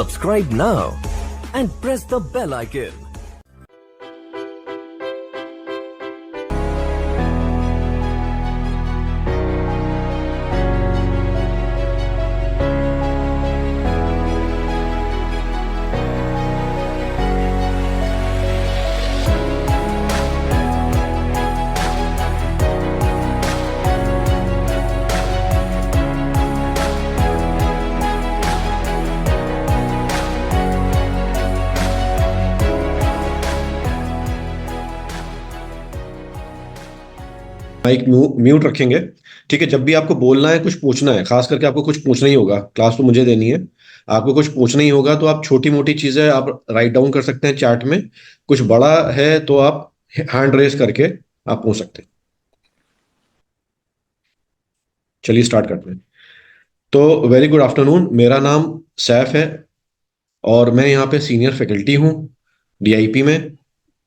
Subscribe now and press the bell icon. Mic mute रखेंगे। ठीक है, जब भी आपको बोलना है, कुछ पूछना है, खास करके आपको कुछ पूछना ही होगा, क्लास तो मुझे देनी है, आपको कुछ पूछना ही होगा, तो आप छोटी मोटी चीजें आप राइट डाउन कर सकते हैं चैट में। कुछ बड़ा है तो आप हैंड रेस करके आप पूछ सकते हैं। चलिए स्टार्ट करते हैं। तो वेरी गुड आफ्टरनून, मेरा नाम सैफ है और मैं यहाँ पे सीनियर फैकल्टी हूँ डीआईपी में।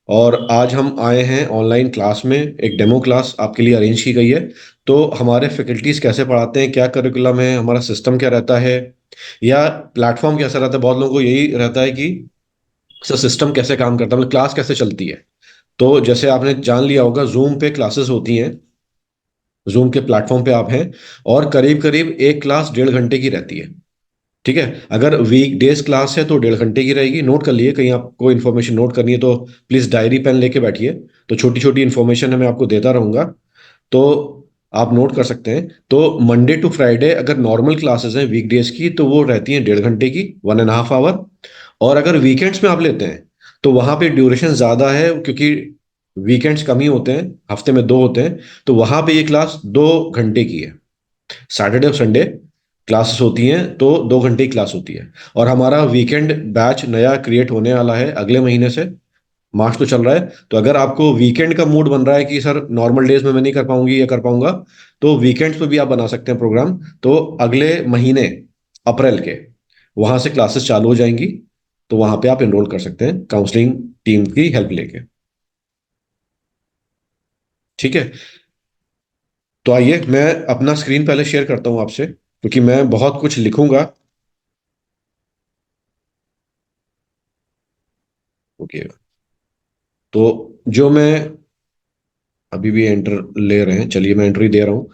और आज हम आए हैं ऑनलाइन क्लास में, एक डेमो क्लास आपके लिए अरेंज की गई है। तो हमारे फैकल्टीज कैसे पढ़ाते हैं, क्या करिकुलम है, हमारा सिस्टम क्या रहता है, या प्लेटफॉर्म कैसा रहता है। बहुत लोगों को यही रहता है कि सर सिस्टम कैसे काम करता है, मतलब क्लास कैसे चलती है। तो जैसे आपने जान लिया होगा, जूम पे क्लासेस होती हैं, जूम के प्लेटफॉर्म पे आप हैं, और करीब करीब एक क्लास 1.5 घंटे की रहती है। ठीक है, अगर वीक डेज क्लास है तो 1.5 घंटे की रहेगी। नोट कर लिए, कहीं आपको इन्फॉर्मेशन नोट करनी है तो प्लीज डायरी पेन लेके बैठिए। तो छोटी छोटी इन्फॉर्मेशन है, मैं आपको देता रहूंगा, तो आप नोट कर सकते हैं। तो मंडे टू फ्राइडे अगर नॉर्मल क्लासेस हैं वीक डेज की, तो वो रहती हैं 1.5 घंटे की, 1.5 आवर। और अगर वीकेंड्स में आप लेते हैं तो वहां पे ड्यूरेशन ज्यादा है, क्योंकि वीकेंड्स कम ही होते हैं, हफ्ते में 2 होते हैं, तो वहां पे ये क्लास 2 घंटे की है। सैटरडे और संडे क्लासेस होती हैं तो 2 घंटे की क्लास होती है। और हमारा वीकेंड बैच नया क्रिएट होने वाला है अगले महीने से। मार्च तो चल रहा है, तो अगर आपको वीकेंड का मूड बन रहा है कि सर नॉर्मल डेज में मैं नहीं कर पाऊंगी या कर पाऊंगा, तो वीकेंड्स पे भी आप बना सकते हैं प्रोग्राम। तो अगले महीने अप्रैल के वहां से क्लासेस चालू हो जाएंगी, तो वहां पे आप एनरोल कर सकते हैं काउंसलिंग टीम की हेल्प लेके। ठीक है, तो आइए मैं अपना स्क्रीन पहले शेयर करता हूं आपसे, क्योंकि मैं बहुत कुछ लिखूंगा। ओके, तो जो मैं अभी भी एंटर ले रहे हैं, चलिए मैं एंट्री दे रहा हूँ।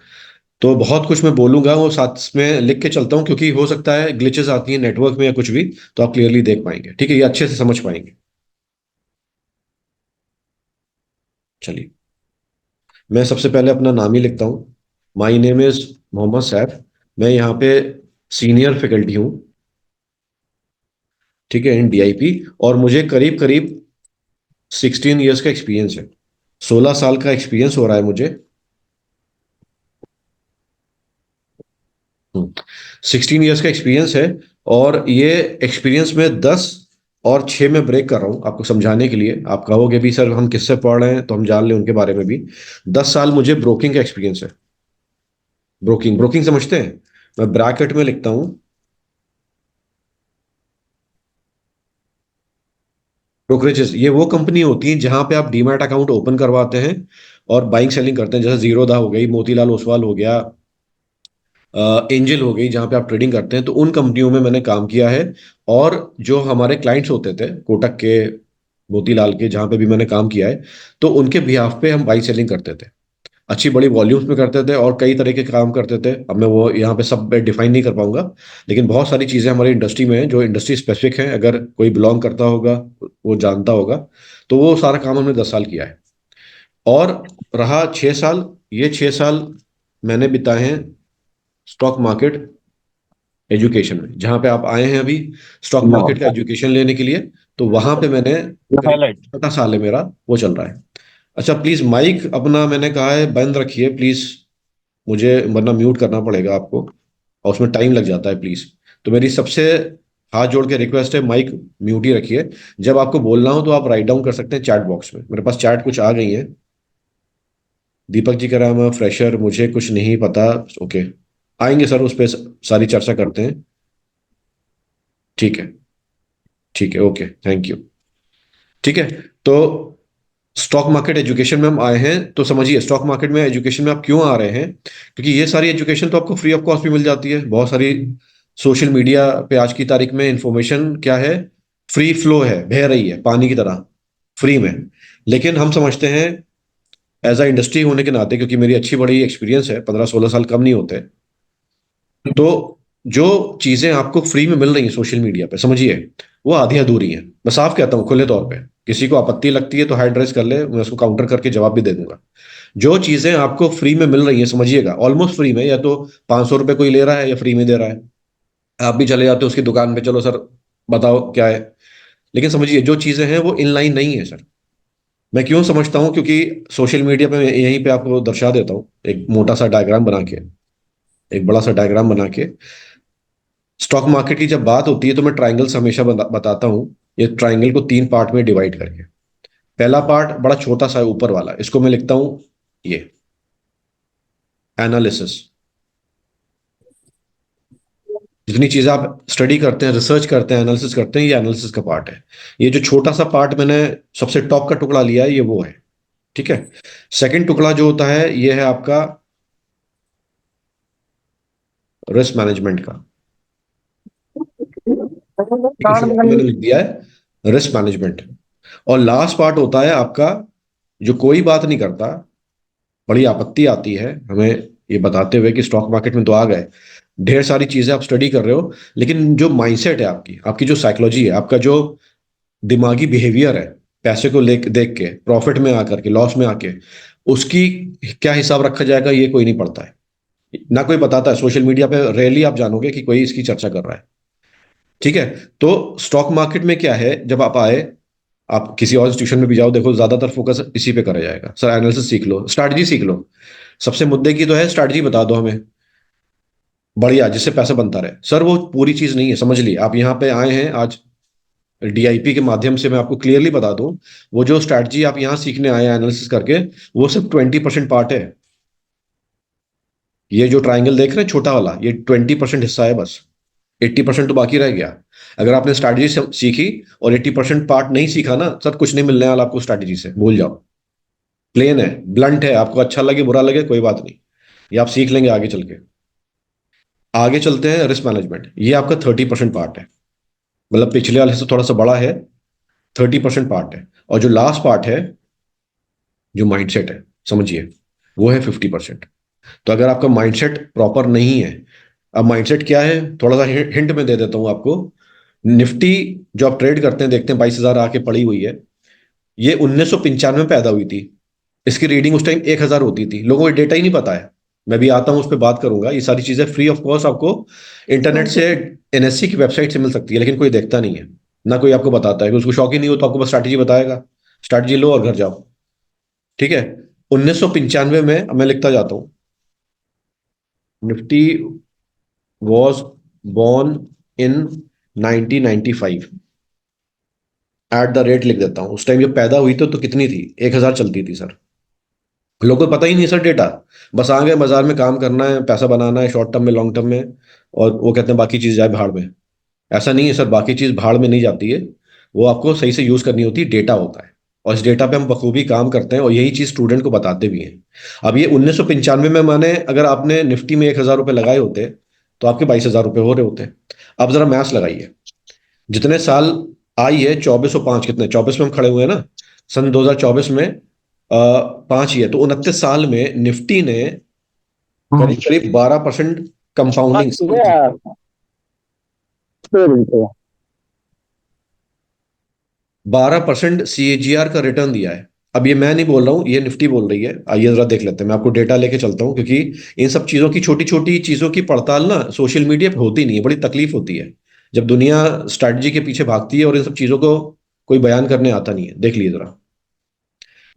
तो बहुत कुछ मैं बोलूंगा, वो साथ में लिख के चलता हूँ, क्योंकि हो सकता है ग्लिचेस आती हैं नेटवर्क में या कुछ भी, तो आप क्लियरली देख पाएंगे। ठीक है, ये अच्छे से समझ पाएंगे। चलिए, मैं सबसे पहले अपना नाम ही लिखता हूँ। My name is Mohammad Saif. मैं यहाँ पे सीनियर फैकल्टी हूँ, ठीक है, इन डीआईपी। और मुझे करीब करीब 16 ईयर्स का एक्सपीरियंस है, 16 साल का एक्सपीरियंस हो रहा है मुझे। 16 ईयर्स का एक्सपीरियंस है। और ये एक्सपीरियंस में 10 और 6 में ब्रेक कर रहा हूँ आपको समझाने के लिए। आप कहोगे भी सर हम किससे पढ़ रहे हैं, तो हम जान लें उनके बारे में भी। 10 साल मुझे ब्रोकिंग का एक्सपीरियंस है। ब्रोकिंग ब्रोकिंग समझते हैं, मैं ब्रैकेट में लिखता हूँ। ब्रोकरेजेस ये वो कंपनी होती है जहां पे आप डीमैट अकाउंट ओपन करवाते हैं और बाइंग सेलिंग करते हैं। जैसे जीरोधा हो गई, मोतीलाल ओसवाल हो गया, एंजल हो गई, जहां पे आप ट्रेडिंग करते हैं, तो उन कंपनियों में मैंने काम किया है। और जो हमारे क्लाइंट्स होते थे कोटक के, मोतीलाल के, जहां पे भी मैंने काम किया है, तो उनके बिहाफ पे हम बाई सेलिंग करते थे। अच्छी बड़ी वॉल्यूम्स में करते थे और कई तरह के काम करते थे। अब मैं वो यहाँ पे सब डिफाइन नहीं कर पाऊंगा, लेकिन बहुत सारी चीजें हमारी इंडस्ट्री में हैं जो इंडस्ट्री स्पेसिफिक हैं। अगर कोई बिलोंग करता होगा, वो जानता होगा। तो वो सारा काम हमने 10 साल किया है। और रहा 6 साल, ये 6 साल मैंने बिताए हैं स्टॉक मार्केट एजुकेशन में, जहां पे आप आए हैं अभी स्टॉक मार्केट का एजुकेशन लेने के लिए। तो वहां पे मैंने करीब हाईलाइट। 6 साल है मेरा वो चल रहा है। अच्छा, प्लीज माइक अपना मैंने कहा है बंद रखिए प्लीज, मुझे वरना म्यूट करना पड़ेगा आपको, और उसमें टाइम लग जाता है प्लीज। तो मेरी सबसे हाथ जोड़ के रिक्वेस्ट है, माइक म्यूट ही रखिए। जब आपको बोलना हो तो आप राइट डाउन कर सकते हैं चैट बॉक्स में। मेरे पास चैट कुछ आ गई है। दीपक जी कह रहा है मैं फ्रेशर, मुझे कुछ नहीं पता। ओके, आएंगे सर, उस पर सारी चर्चा करते हैं। ठीक है, ठीक है, ओके, थैंक यू। ठीक है, तो स्टॉक मार्केट एजुकेशन में हम आए हैं, तो समझिए स्टॉक मार्केट में एजुकेशन में आप क्यों आ रहे हैं। क्योंकि ये सारी एजुकेशन तो आपको फ्री ऑफ कॉस्ट भी मिल जाती है, बहुत सारी सोशल मीडिया पे आज की तारीख में इंफॉर्मेशन क्या है, फ्री फ्लो है, बह रही है पानी की तरह, फ्री में। लेकिन हम समझते हैं एज अ इंडस्ट्री होने के नाते, क्योंकि मेरी अच्छी बड़ी एक्सपीरियंस है, 15-16 साल कम नहीं होते, तो जो चीजें आपको फ्री में मिल रही हैं सोशल मीडिया पे, समझिए वो आधी अधूरी हैं। मैं साफ कहता हूँ खुले तौर पे, किसी को आपत्ति लगती है तो हाइड रेस कर ले, मैं उसको काउंटर करके जवाब भी दे दूंगा। जो चीजें आपको फ्री में मिल रही हैं, समझिएगा ऑलमोस्ट फ्री में, या तो 500 रुपये कोई ले रहा है या फ्री में दे रहा है, आप भी चले जाते हो उसकी दुकान पे, चलो सर बताओ क्या है। लेकिन समझिए जो चीजें हैं वो इनलाइन नहीं है सर। मैं क्यों समझता हूँ, क्योंकि सोशल मीडिया पे मैं यहीं पे आपको दर्शा देता हूँ एक मोटा सा डायग्राम बना के, एक बड़ा सा डायग्राम बना के। स्टॉक मार्केट की जब बात होती है तो मैं ट्राइंगल्स हमेशा बताता हूँ, ये ट्राइंगल को 3 पार्ट में डिवाइड करके। पहला पार्ट बड़ा छोटा सा है ऊपर वाला, इसको मैं लिखता हूँ ये एनालिसिस। जितनी चीजें आप स्टडी करते हैं, रिसर्च करते हैं, एनालिसिस करते हैं, ये एनालिसिस का पार्ट है। ये जो छोटा सा पार्ट मैंने सबसे टॉप का टुकड़ा लिया है, ये वो है। ठीक है। सेकंड टुकड़ा जो होता है ये है आपका रिस्क मैनेजमेंट का। ठीक है, शॉर्ट में मैंने लिख दिया है रिस्क मैनेजमेंट। और लास्ट पार्ट होता है आपका, जो कोई बात नहीं करता, बड़ी आपत्ति आती है हमें ये बताते हुए कि स्टॉक मार्केट में तो आ गए, ढेर सारी चीजें आप स्टडी कर रहे हो, लेकिन जो माइंडसेट है आपकी, आपकी जो साइकोलॉजी है, आपका जो दिमागी बिहेवियर है, पैसे को ले देख के प्रॉफिट में आकर के लॉस में आके उसकी क्या हिसाब रखा जाएगा, ये कोई नहीं पढ़ता है, ना कोई बताता है। सोशल मीडिया पे रेयरली आप जानोगे कि कोई इसकी चर्चा कर रहा है। ठीक है। तो स्टॉक मार्केट में क्या है, जब आप आए, आप किसी और इंस्टीट्यूशन में भी जाओ, देखो ज्यादातर फोकस इसी पे करा जाएगा, सर एनालिसिस सीख लो, स्ट्रैटेजी सीख लो। सबसे मुद्दे की तो है स्ट्रैटेजी बता दो हमें, बढ़िया, जिससे पैसा बनता रहे। सर वो पूरी चीज नहीं है, समझ लिए आप यहाँ पे आए हैं आज, डीआईपी के माध्यम से मैं आपको क्लियरली बता दूं, वो जो स्ट्रैटेजी आप यहाँ सीखने आए हैं एनालिसिस करके, वो सिर्फ 20% पार्ट है। ये जो ट्राइंगल देख रहे हैं छोटा वाला, ये 20% हिस्सा है बस, 80% तो बाकी रह गया। अगर आपने स्ट्रैटेजी सीखी और 80% पार्ट नहीं सीखा ना सर, कुछ नहीं मिलने वाला आपको स्ट्रैटेजी से, भूल जाओ। प्लेन है, ब्लंट है, आपको अच्छा लगे बुरा लगे कोई बात नहीं, ये आप सीख लेंगे आगे चल के। आगे चलते हैं, रिस्क मैनेजमेंट, ये आपका 30% पार्ट है, मतलब पिछले वाले से थोड़ा सा बड़ा है, 30% पार्ट है। और जो लास्ट पार्ट है, जो माइंडसेट है, समझिए वो है 50%। तो अगर आपका माइंडसेट प्रॉपर नहीं है, अब माइंडसेट क्या है थोड़ा सा हिंट में दे देता हूं आपको। निफ्टी जो आप ट्रेड करते हैं, देखते हैं 22,000 आके पड़ी हुई है, ये 1995 में पैदा हुई थी। इसकी रीडिंग उस टाइम 1,000 होती थी, लोगों को डेटा ही नहीं पता है। मैं भी आता हूँ उस पर बात करूंगा, ये सारी चीजें फ्री ऑफ कॉस्ट आपको इंटरनेट से, एनएससी की वेबसाइट से मिल सकती है, लेकिन कोई देखता नहीं है, ना कोई आपको बताता है, कि उसको शौक ही नहीं हो तो आपको बस स्ट्रैटेजी बताएगा, स्ट्रैटेजी लो और घर जाओ। ठीक है। 1995 में, अब मैं लिखता जाता हूँ, Nifty was born in 1995, at the rate लिख देता हूँ, उस टाइम जब पैदा हुई तो कितनी थी, 1,000 चलती थी सर। लोगों को पता ही नहीं सर डेटा, बस आ गए बाजार में, काम करना है, पैसा बनाना है शॉर्ट टर्म में लॉन्ग टर्म में, और वो कहते हैं बाकी चीज जाए भाड़ में। ऐसा नहीं है सर, बाकी चीज भाड़ में नहीं जाती है, वो आपको सही से यूज करनी होती है, डेटा होता है। और इस डेटा पे हम बखूबी काम करते हैं, और यही चीज स्टूडेंट को बताते भी हैं। अब ये 1995 में, माने अगर आपने निफ्टी में 1,000 रुपये लगाए होते तो आपके 22,000 रुपये हो रहे होते। अब जरा मैथ्स लगाइए, जितने साल आई है, 2405, कितने 24 में हम खड़े हुए हैं ना, सन 2024 में 5 ही है, तो 29 साल में निफ्टी ने करीब करीब 12% कंपाउंडिंग, 12% सीएजीआर का रिटर्न दिया है। अब ये मैं नहीं बोल रहा हूँ, ये निफ्टी बोल रही है। आइए जरा देख लेते हैं, मैं आपको डेटा लेके चलता हूँ, क्योंकि इन सब चीजों की, छोटी छोटी चीजों की पड़ताल ना सोशल मीडिया पे होती नहीं है, बड़ी तकलीफ होती है जब दुनिया स्ट्रैटेजी के पीछे भागती है और इन सब चीजों को कोई बयान करने आता नहीं है। देख लीजिए जरा,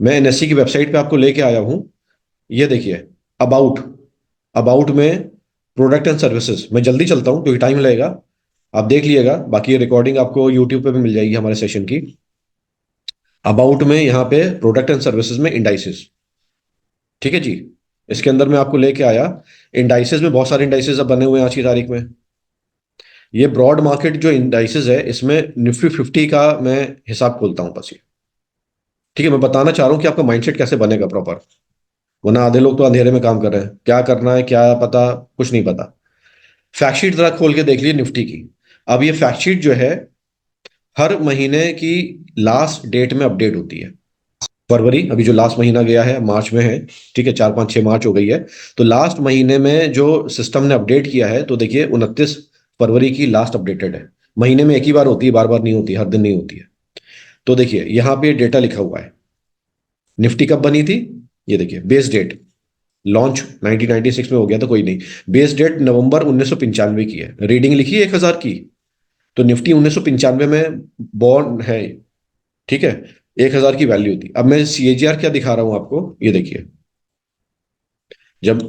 मैं एनएससी की वेबसाइट पे आपको लेके आया हूँ, ये देखिए, अबाउट, अबाउट में प्रोडक्ट एंड सर्विसेज, मैं जल्दी चलता हूँ क्योंकि टाइम लगेगा, आप देख लीजिएगा, बाकी रिकॉर्डिंग आपको यूट्यूब पे भी मिल जाएगी हमारे सेशन की। अबाउट में यहाँ पे प्रोडक्ट एंड सर्विसेज में इंडाइसेस, ठीक है जी, इसके अंदर मैं आपको लेके आया। इंडाइसेस में बहुत सारे इंडाइसेस अब बने हुए हैं आज की तारीख में। ये ब्रॉड मार्केट जो इंडाइसेस है, इसमें निफ्टी 50 का मैं हिसाब खोलता हूँ बस ये। ठीक है, मैं बताना चाह रहा हूँ कि आपका माइंडसेट कैसे बनेगा प्रॉपर, वरना आधे लोग तो अंधेरे में काम कर रहे हैं, क्या करना है क्या पता, कुछ नहीं पता। फैक्ट शीट जरा खोल के देख लीजिए निफ्टी की। अब ये फैक्ट शीट जो है हर महीने की लास्ट डेट में अपडेट होती है। फरवरी, अभी जो लास्ट महीना गया है मार्च में है, ठीक है, 4 5 6 मार्च हो गई है। तो लास्ट महीने में जो सिस्टम ने अपडेट किया है, तो देखिए 29 फरवरी की लास्ट अपडेटेड है। महीने में एक ही बार होती है, बार बार नहीं होती, हर दिन नहीं होती है। तो देखिए यहाँ पे डेटा लिखा हुआ है, निफ्टी कब बनी थी, ये देखिए बेस डेट। लॉन्च 1996 में हो गया था, कोई नहीं। बेस डेट नवंबर 1995 की है, रीडिंग लिखी है 1000 की। तो निफ्टी 1995 में बॉर्न है, ठीक है। 1000 की वैल्यू थी। अब मैं सीएजीआर क्या दिखा रहा हूं आपको, ये देखिए। जब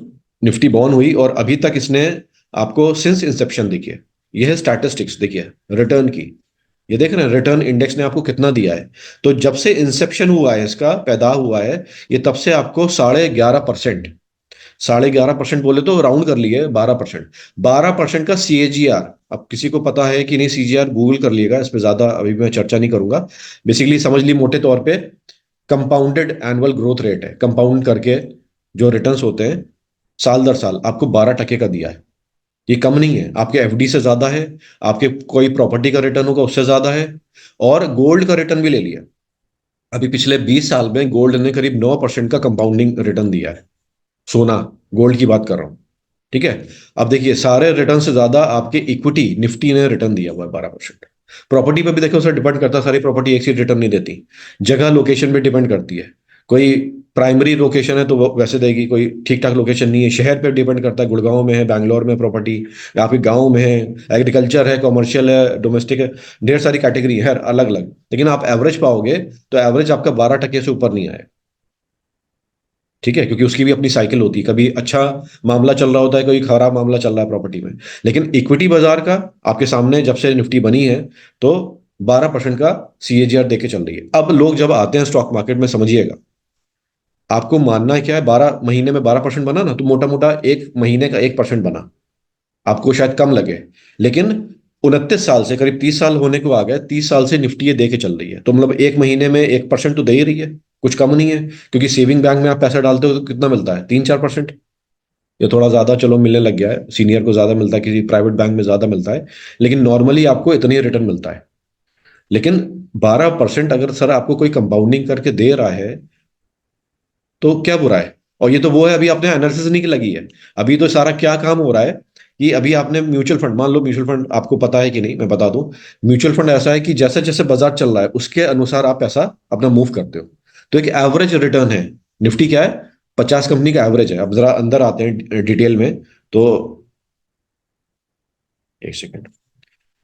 निफ्टी बॉर्न हुई और अभी तक इसने आपको सिंस इंसेप्शन देखिए, यह है स्टैटिस्टिक्स देखिए रिटर्न की। ये देख रहे हैं रिटर्न इंडेक्स ने आपको कितना दिया है। तो जब से इंसेप्शन हुआ है, इसका पैदा हुआ है, ये तब से आपको 11.5%, 11.5% बोले तो राउंड कर लिए 12%। 12% का सीएजीआर। अब किसी को पता है कि नहीं सीजीआर, गूगल कर लिएगा, इस पे ज्यादा अभी मैं चर्चा नहीं करूंगा। बेसिकली समझ ली मोटे तौर पे, कंपाउंडेड एनुअल ग्रोथ रेट है, कंपाउंड करके जो रिटर्न्स होते हैं साल दर साल, आपको 12% का दिया है। ये कम नहीं है, आपके एफडी से ज्यादा है, आपके कोई प्रॉपर्टी का रिटर्न होगा उससे ज्यादा है। और गोल्ड का रिटर्न भी ले लिया। अभी पिछले 20 साल में गोल्ड ने करीब 9% का कंपाउंडिंग रिटर्न दिया है। सोना, गोल्ड की बात कर रहा हूं, ठीक है। अब देखिए सारे रिटर्न से ज्यादा आपके इक्विटी निफ्टी ने रिटर्न दिया हुआ है 12%। प्रॉपर्टी पे भी देखो, उसे डिपेंड करता है, सारी प्रॉपर्टी एक सी रिटर्न नहीं देती। जगह लोकेशन पे डिपेंड करती है। कोई प्राइमरी लोकेशन है तो वो वैसे देगी, कोई ठीक ठाक लोकेशन नहीं है, शहर पे डिपेंड करता है, गुड़गांव में है, बैंगलोर में प्रॉपर्टी, या फिर गांव में है, एग्रीकल्चर है, कॉमर्शियल है, डोमेस्टिक है। ढेर सारी कैटेगरी है अलग अलग, लेकिन आप एवरेज पाओगे तो एवरेज आपका 12% से ऊपर नहीं आए, ठीक है। क्योंकि उसकी भी अपनी साइकिल होती है, कभी अच्छा मामला चल रहा होता है, कोई खराब मामला चल रहा है प्रॉपर्टी में। लेकिन इक्विटी बाजार का आपके सामने जब से निफ्टी बनी है, तो 12% का सीएजीआर देके चल रही है। अब लोग जब आते हैं स्टॉक मार्केट में, समझिएगा, आपको मानना क्या है, 12 महीने में 12% बना ना, तो मोटा मोटा एक महीने का 1% बना। आपको शायद कम लगे, लेकिन 29 साल से करीब 30 साल होने को आ गए, 30 साल से निफ्टी ये दे के चल रही है। तो मतलब एक महीने में 1% तो दे ही रही है, कुछ कम नहीं है। क्योंकि सेविंग बैंक में आप पैसा डालते हो तो कितना मिलता है, 3 4%। ये थोड़ा ज्यादा चलो मिलने लग गया है, सीनियर को ज्यादा मिलता है, किसी प्राइवेट बैंक में ज्यादा मिलता है, लेकिन नॉर्मली आपको इतनी रिटर्न मिलता है। लेकिन 12% अगर सर आपको कोई कंपाउंडिंग करके दे रहा है, तो क्या बुरा है। और ये तो वो है, अभी आपने एनालिसिस नहीं की लगी है। अभी तो सारा क्या काम हो रहा है कि अभी आपने म्यूचुअल फंड, मान लो म्यूचुअल फंड आपको पता है कि नहीं, मैं बता दूं। म्यूचुअल फंड ऐसा है कि जैसे जैसे बाजार चल रहा है उसके अनुसार आप पैसा अपना मूव करते हो। तो एक एवरेज रिटर्न है। निफ्टी क्या है, 50 कंपनी का एवरेज है। अब जरा अंदर आते हैं डिटेल में। तो एक सेकेंड।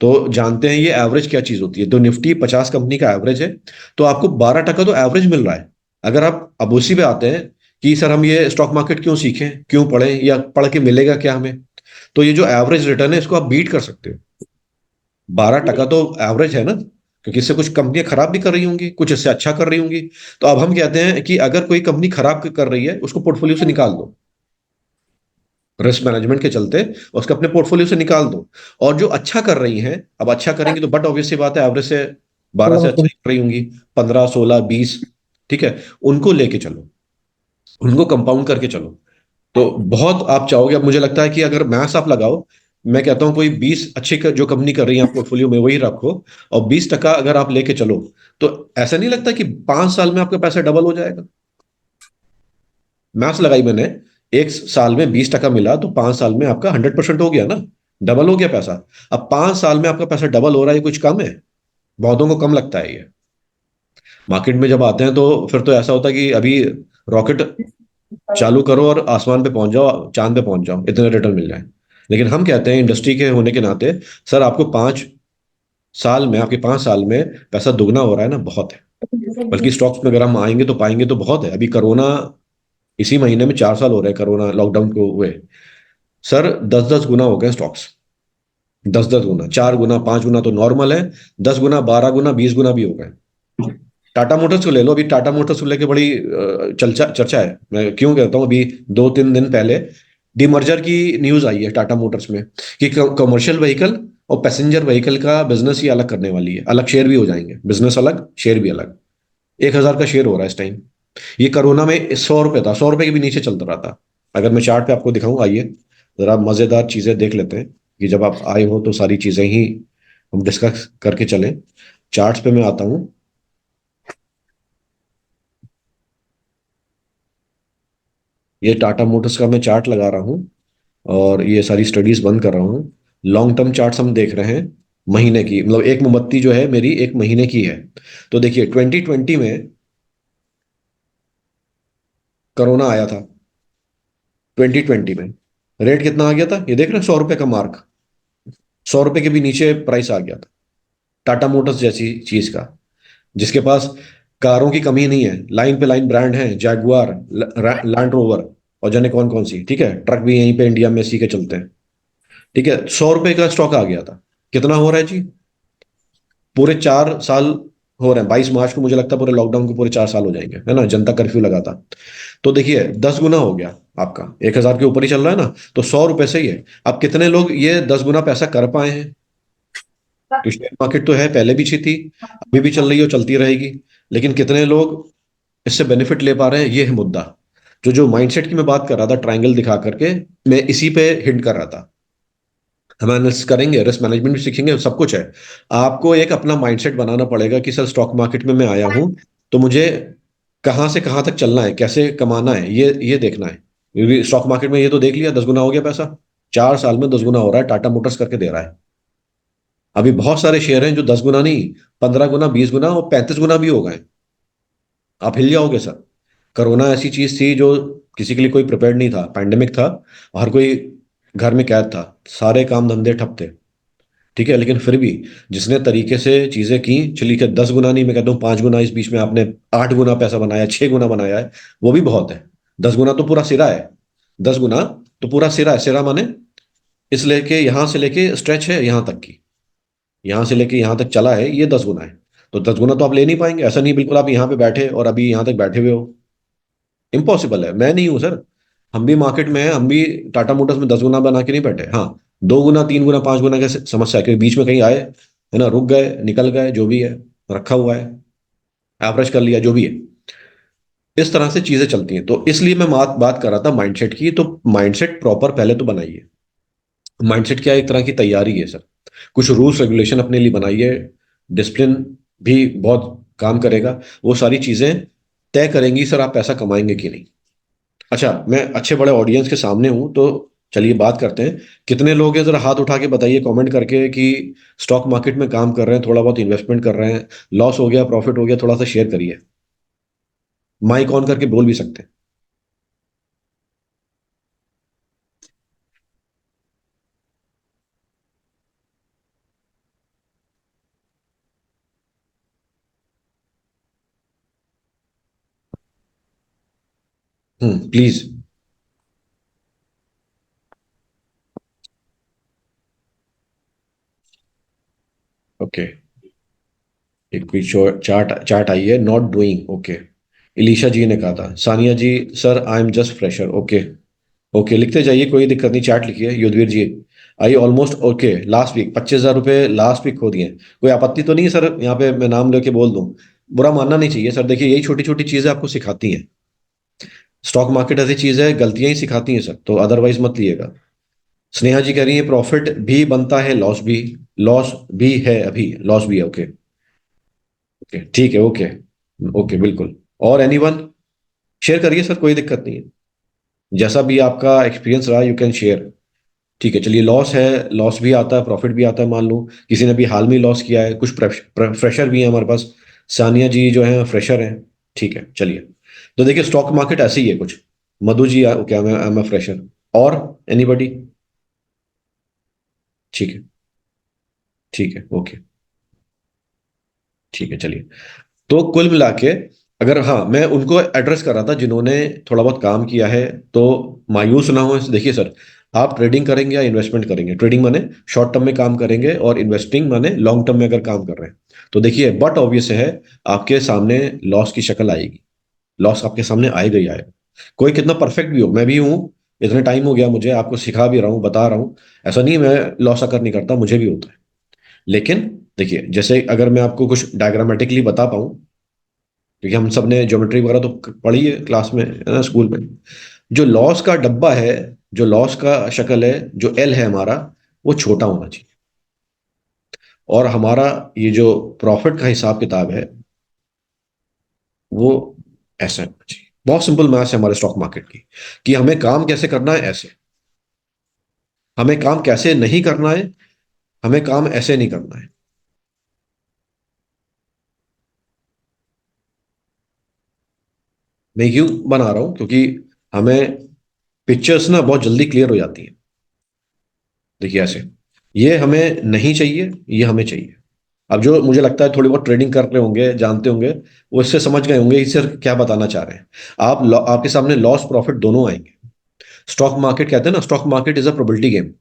तो जानते हैं ये एवरेज क्या चीज होती है। तो निफ्टी 50 कंपनी का एवरेज है, तो आपको 12% तो एवरेज मिल रहा है। अगर आप अब उसी पे आते हैं कि सर हम ये स्टॉक मार्केट क्यों सीखें, क्यों पढ़ें, या पढ़ के मिलेगा क्या हमें, तो ये जो एवरेज रिटर्न है इसको आप बीट कर सकते हो। 12% तो एवरेज है ना, क्योंकि इससे कुछ कंपनियां खराब भी कर रही होंगी, कुछ इससे अच्छा कर रही होंगी। तो अब हम कहते हैं कि अगर कोई कंपनी खराब कर रही है उसको पोर्टफोलियो से निकाल दो, रिस्क मैनेजमेंट के चलते उसको अपने पोर्टफोलियो से निकाल दो। और जो अच्छा कर रही हैं, अब अच्छा करेंगे तो बट ऑब्वियस सी बात है, एवरेज से 12 से अच्छा ही कर रही होंगी, 15 16 20, ठीक है। उनको लेके चलो, उनको कंपाउंड करके चलो। तो बहुत आप चाहोगे। अब मुझे लगता है कि अगर मैथ्स आप लगाओ, मैं कहता हूं कोई 20 अच्छी जो कंपनी कर रही है आप पोर्टफोलियो में वही रखो, और 20% अगर आप लेके चलो, तो ऐसा नहीं लगता कि 5 साल में आपका पैसा डबल हो जाएगा। मैथ्स लगाई मैंने, एक साल में 20% मिला तो 5 साल में आपका 100% हो गया ना, डबल हो गया पैसा। अब 5 साल में आपका पैसा डबल हो रहा है, ये कुछ कम है? बहुतों को कम लगता है ये। मार्केट में जब आते हैं तो फिर तो ऐसा होता है कि अभी रॉकेट चालू करो और आसमान पे पहुंच जाओ, चांद पे पहुंच जाओ, इतने रिटर्न मिल जाए। लेकिन हम कहते हैं इंडस्ट्री के होने के नाते, सर आपको 5 साल में, आपके 5 साल में पैसा दुगना हो रहा है ना, बहुत है। बल्कि स्टॉक्स में अगर हम आएंगे तो पाएंगे तो बहुत है। अभी कोरोना, इसी महीने में 4 साल हो रहे हैं कोरोना लॉकडाउन को हुए। सर 10 10 गुना हो गए स्टॉक्स, 10 10 गुना, 4 गुना 5 गुना तो नॉर्मल है, 10 गुना 12 गुना 20 गुना भी हो गए। टाटा मोटर्स को ले लो, अभी टाटा मोटर्स को लेके बड़ी चर्चा चर्चा है। मैं क्यों कहता हूँ, अभी 2 3 दिन पहले डीमर्जर की न्यूज आई है टाटा मोटर्स में, कि कमर्शियल व्हीकल और पैसेंजर व्हीकल का बिजनेस ही अलग करने वाली है, अलग शेयर भी हो जाएंगे, बिजनेस अलग शेयर भी अलग। 1000 का शेयर हो रहा है इस टाइम। ये कोरोना में 100 रुपये था, 100 रुपये के भी नीचे चलता रहा था। अगर मैं चार्ट पे आपको दिखाऊं, आइए जरा मजेदार चीजें देख लेते हैं। कि जब आप आए हो तो सारी चीजें ही हम डिस्कस करके चलें। चार्ट्स पे मैं आता हूँ। ये टाटा मोटर्स का मैं चार्ट लगा रहा हूँ और ये सारी स्टडीज बंद कर रहा हूँ। लॉन्ग टर्म चार्ट्स हम देख रहे हैं, महीने की, मतलब एक मोमबत्ती जो है मेरी एक महीने की है। तो देखिए 2020 में कोरोना आया था। 2020 में रेट कितना आ गया था, ये देख रहे हैं, 100 रुपए का मार्क। 100 रुपए के भी नीचे प्राइस आ गया था टाटा मोटर्स जैसी चीज का, जिसके पास कारों की कमी नहीं है, लाइन पे लाइन ब्रांड हैं, जैगुआर, लैंड रोवर और जाने कौन कौन सी, ठीक है, ट्रक भी यहीं पे इंडिया में इसी के चलते हैं। ठीक है, 100 रुपए का स्टॉक आ गया था। कितना हो रहा है जी, पूरे 4 साल हो रहे हैं। 22 मार्च को मुझे लगता है पूरे लॉकडाउन के पूरे 4 साल हो जाएंगे, है ना, जनता कर्फ्यू लगा था। तो देखिए 10 गुना हो गया आपका, 1,000 के ऊपर ही चल रहा है ना, तो 100 रुपए से ही है। अब कितने लोग ये 10 गुना पैसा कर पाए हैं? तो शेयर मार्केट तो है, पहले भी अच्छी थी, अभी भी चल रही है और चलती रहेगी, लेकिन कितने लोग इससे बेनिफिट ले पा रहे हैं, ये है मुद्दा। जो माइंडसेट की मैं बात कर रहा था ट्रायंगल दिखा करके, मैं इसी पे हिंट कर रहा था। हम एनालिसिस करेंगे, रिस्क मैनेजमेंट भी सीखेंगे, सब कुछ है। आपको एक अपना माइंडसेट बनाना पड़ेगा कि सर स्टॉक मार्केट में मैं आया हूं, तो मुझे कहां से कहां तक चलना है, कैसे कमाना है, ये देखना है। क्योंकि स्टॉक मार्केट में ये तो देख लिया, 10 गुना हो गया पैसा। 4 साल में 10 गुना हो रहा है, टाटा मोटर्स करके दे रहा है। अभी बहुत सारे शेयर हैं जो 10 गुना नहीं, 15 गुना, 20 गुना और 35 गुना भी हो गए। आप हिल जाओगे सर। कोरोना ऐसी चीज थी जो किसी के लिए कोई प्रिपेयर्ड नहीं था, पैंडेमिक था, हर कोई घर में कैद था, सारे काम धंधे ठप थे। ठीक है, लेकिन फिर भी जिसने तरीके से चीजें की, चलिए कि 10 गुना नहीं, मैं कहता हूँ 5 गुना, इस बीच में आपने 8 गुना पैसा बनाया, 6 गुना बनाया है, वो भी बहुत है। 10 गुना तो पूरा सिरा है। 10 गुना तो पूरा सिरा है, सिरा माने इस लेके यहां से लेके स्ट्रेच है यहां तक की, यहां से लेके यहां तक चला है, ये 10 गुना है। तो 10 गुना तो आप ले नहीं पाएंगे, ऐसा नहीं बिल्कुल आप यहाँ पे बैठे और अभी यहां तक बैठे हुए हो, इम्पॉसिबल है। मैं नहीं हूं सर, हम भी मार्केट में हैं, हम भी टाटा मोटर्स में 10 गुना बना के नहीं बैठे। हाँ, 2 गुना, 3 गुना, 5 गुना के समस्या है, क्योंकि बीच में कहीं आए, है ना, रुक गए, निकल गए, जो भी है, रखा हुआ है, एवरेज कर लिया, जो भी है। इस तरह से चीजें चलती हैं, तो इसलिए मैं बात बात कर रहा था माइंडसेट की। तो माइंडसेट प्रॉपर पहले तो बनाइए। माइंडसेट क्या है, एक तरह की तैयारी है सर। कुछ रूल्स रेगुलेशन अपने लिए बनाइए, डिसिप्लिन भी बहुत काम करेगा। वो सारी चीजें तय करेंगी सर आप पैसा कमाएंगे कि नहीं। अच्छा, मैं अच्छे बड़े ऑडियंस के सामने हूं, तो चलिए बात करते हैं। कितने लोग हैं, जरा हाथ उठा के बताइए कमेंट करके कि स्टॉक मार्केट में काम कर रहे हैं, थोड़ा बहुत इन्वेस्टमेंट कर रहे हैं, लॉस हो गया, प्रॉफिट हो गया, थोड़ा सा शेयर करिए। माइक ऑन करके बोल भी सकते हैं। प्लीज। ओके, एक कोई चार्ट चार्ट आई है, not doing, okay. Elisha ji ने कहा था, Sania ji, sir I am just fresher, okay. Okay, लिखते जाइए, कोई दिक्कत नहीं, चैट लिखिए, Yudhveer ji. I almost okay last week, 25,000 रुपये लास्ट वीक खो दिए। कोई आपत्ति तो नहीं है सर, यहाँ पे मैं नाम लेके बोल दूं? बुरा मानना नहीं चाहिए सर, देखिए यही छोटी छोटी चीजें आपको सिखाती हैं। स्टॉक मार्केट ऐसी चीज है, गलतियां ही सिखाती हैं सर, तो अदरवाइज मत लिएगा। स्नेहा जी कह रही है प्रॉफिट भी बनता है, लॉस भी, लॉस भी है, अभी लॉस भी है, ओके। ओके, ठीक है, ओके। ओके, बिल्कुल। और एनीवन, शेयर करिए सर, कोई दिक्कत नहीं है, जैसा भी आपका एक्सपीरियंस रहा यू कैन शेयर। ठीक है, चलिए, लॉस है, लॉस भी आता है, प्रॉफिट भी आता है, मान लो किसी ने भी हाल में लॉस किया है, कुछ फ्रेशर भी है हमारे पास। सानिया जी जो है फ्रेशर हैं। ठीक है, चलिए। तो देखिए स्टॉक मार्केट ऐसे ही है कुछ। मधु जी क्या, मैं आई एम फ्रेशर। और एनीबडी? ठीक है, ठीक है, ओके, ठीक है, चलिए। तो कुल मिला के, अगर, हाँ, मैं उनको एड्रेस कर रहा था जिन्होंने थोड़ा बहुत काम किया है, तो मायूस ना हो। देखिए सर, आप ट्रेडिंग करेंगे या इन्वेस्टमेंट करेंगे? ट्रेडिंग माने शॉर्ट टर्म में काम करेंगे, और इन्वेस्टिंग माने लॉन्ग टर्म में अगर काम कर रहे हैं। तो देखिए बट ऑब्वियस है, आपके सामने लॉस की शक्ल आएगी, लॉस आपके सामने आएगा ही आएगा। कोई कितना परफेक्ट भी हो, मैं भी हूँ, इतने टाइम हो गया मुझे, आपको सिखा भी रहा हूँ, बता रहा हूँ, ऐसा नहीं है मैं लॉस अकर नहीं करता, मुझे भी होता है। लेकिन देखिए, जैसे अगर मैं आपको कुछ डायग्रामेटिकली बता पाऊँ, क्योंकि हम सब ने ज्योमेट्री वगैरह तो पढ़ी है क्लास में, है ना, स्कूल में। जो लॉस का डब्बा है, जो लॉस का शक्ल है, जो एल है हमारा, वो छोटा होना चाहिए। और हमारा ये जो प्रॉफिट का हिसाब किताब है वो ऐसा होना चाहिए। बहुत सिंपल मैथ्स है हमारे स्टॉक मार्केट की, कि हमें काम कैसे करना है ऐसे, हमें काम कैसे नहीं करना है, हमें काम ऐसे नहीं करना है। मैं क्यों बना रहा हूं, क्योंकि हमें पिक्चर्स ना बहुत जल्दी क्लियर हो जाती हैं। देखिए ऐसे, ये हमें नहीं चाहिए, ये हमें चाहिए। अब जो मुझे लगता है थोड़ी बहुत ट्रेडिंग कर रहे होंगे, जानते होंगे, वो इससे समझ गए होंगे इससे क्या बताना चाह रहे हैं। आपके सामने लॉस प्रॉफिट दोनों आएंगे। स्टॉक मार्केट कहते हैं ना, stock market is a probability game.